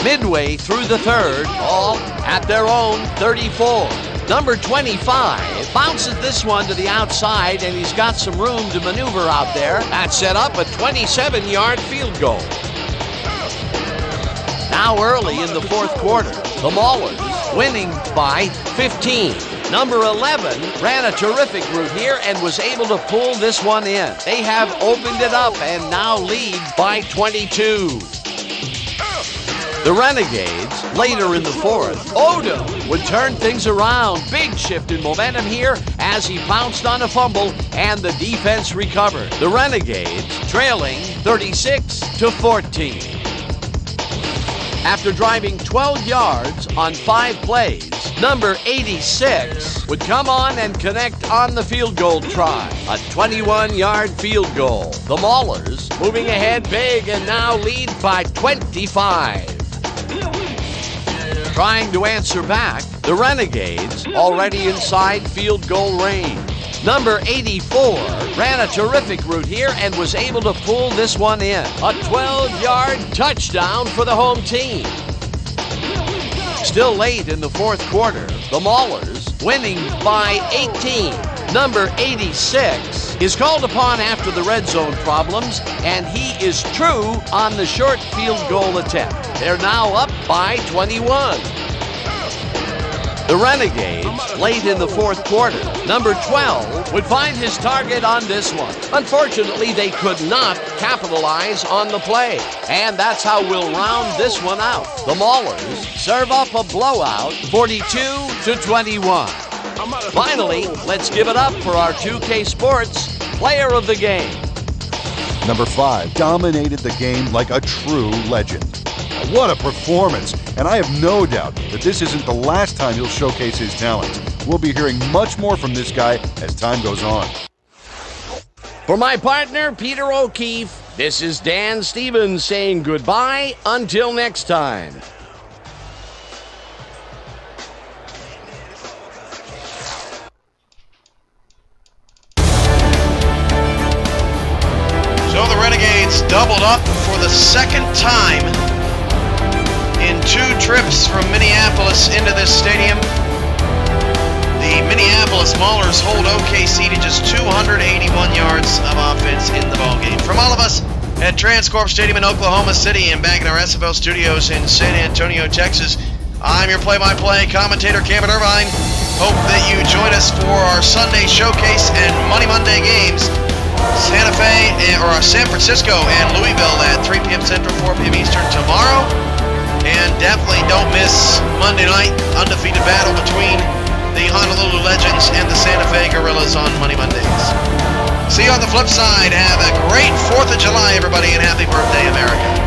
Midway through the 3rd, all at their own 34. Number 25 bounces this one to the outside, and he's got some room to maneuver out there. That set up a 27-yard field goal. Now early in the 4th quarter, the Maulers winning by 15. Number 11 ran a terrific route here and was able to pull this one in. They have opened it up and now lead by 22. The Renegades, later in the 4th, Odom would turn things around. Big shift in momentum here as he pounced on a fumble and the defense recovered. The Renegades trailing 36-14. After driving 12 yards on 5 plays, number 86 would come on and connect on the field goal try. A 21-yard field goal. The Maulers moving ahead big and now lead by 25. Trying to answer back, the Renegades already inside field goal range. Number 84 ran a terrific route here and was able to pull this one in. A 12-yard touchdown for the home team. Still late in the 4th quarter, the Maulers winning by 18. Number 86 is called upon after the red zone problems, and he is true on the short field goal attempt. They're now up by 21. The Renegades, late in the 4th quarter, number 12 would find his target on this one. Unfortunately, they could not capitalize on the play, and that's how we'll round this one out. The Maulers serve up a blowout, 42-21. Finally, let's give it up for our 2K Sports Player of the Game. Number 5 dominated the game like a true legend. What a performance! And I have no doubt that this isn't the last time he'll showcase his talents. We'll be hearing much more from this guy as time goes on. For my partner, Peter O'Keefe, this is Dan Stevens saying goodbye until next time. doubled up for the second time in 2 trips from Minneapolis into this stadium. The Minneapolis Maulers hold OKC to just 281 yards of offense in the ballgame. From all of us at Transcorp Stadium in Oklahoma City and back in our SFL studios in San Antonio, Texas, I'm your play-by-play commentator, Cameron Irvine. Hope that you join us for our Sunday Showcase and Money Monday games. San Francisco and Louisville at 3 p.m. Central, 4 p.m. Eastern tomorrow. And definitely don't miss Monday night undefeated battle between the Honolulu Legends and the Santa Fe Gorillas on Money Mondays. See you on the flip side. Have a great 4th of July, everybody, and happy birthday, America.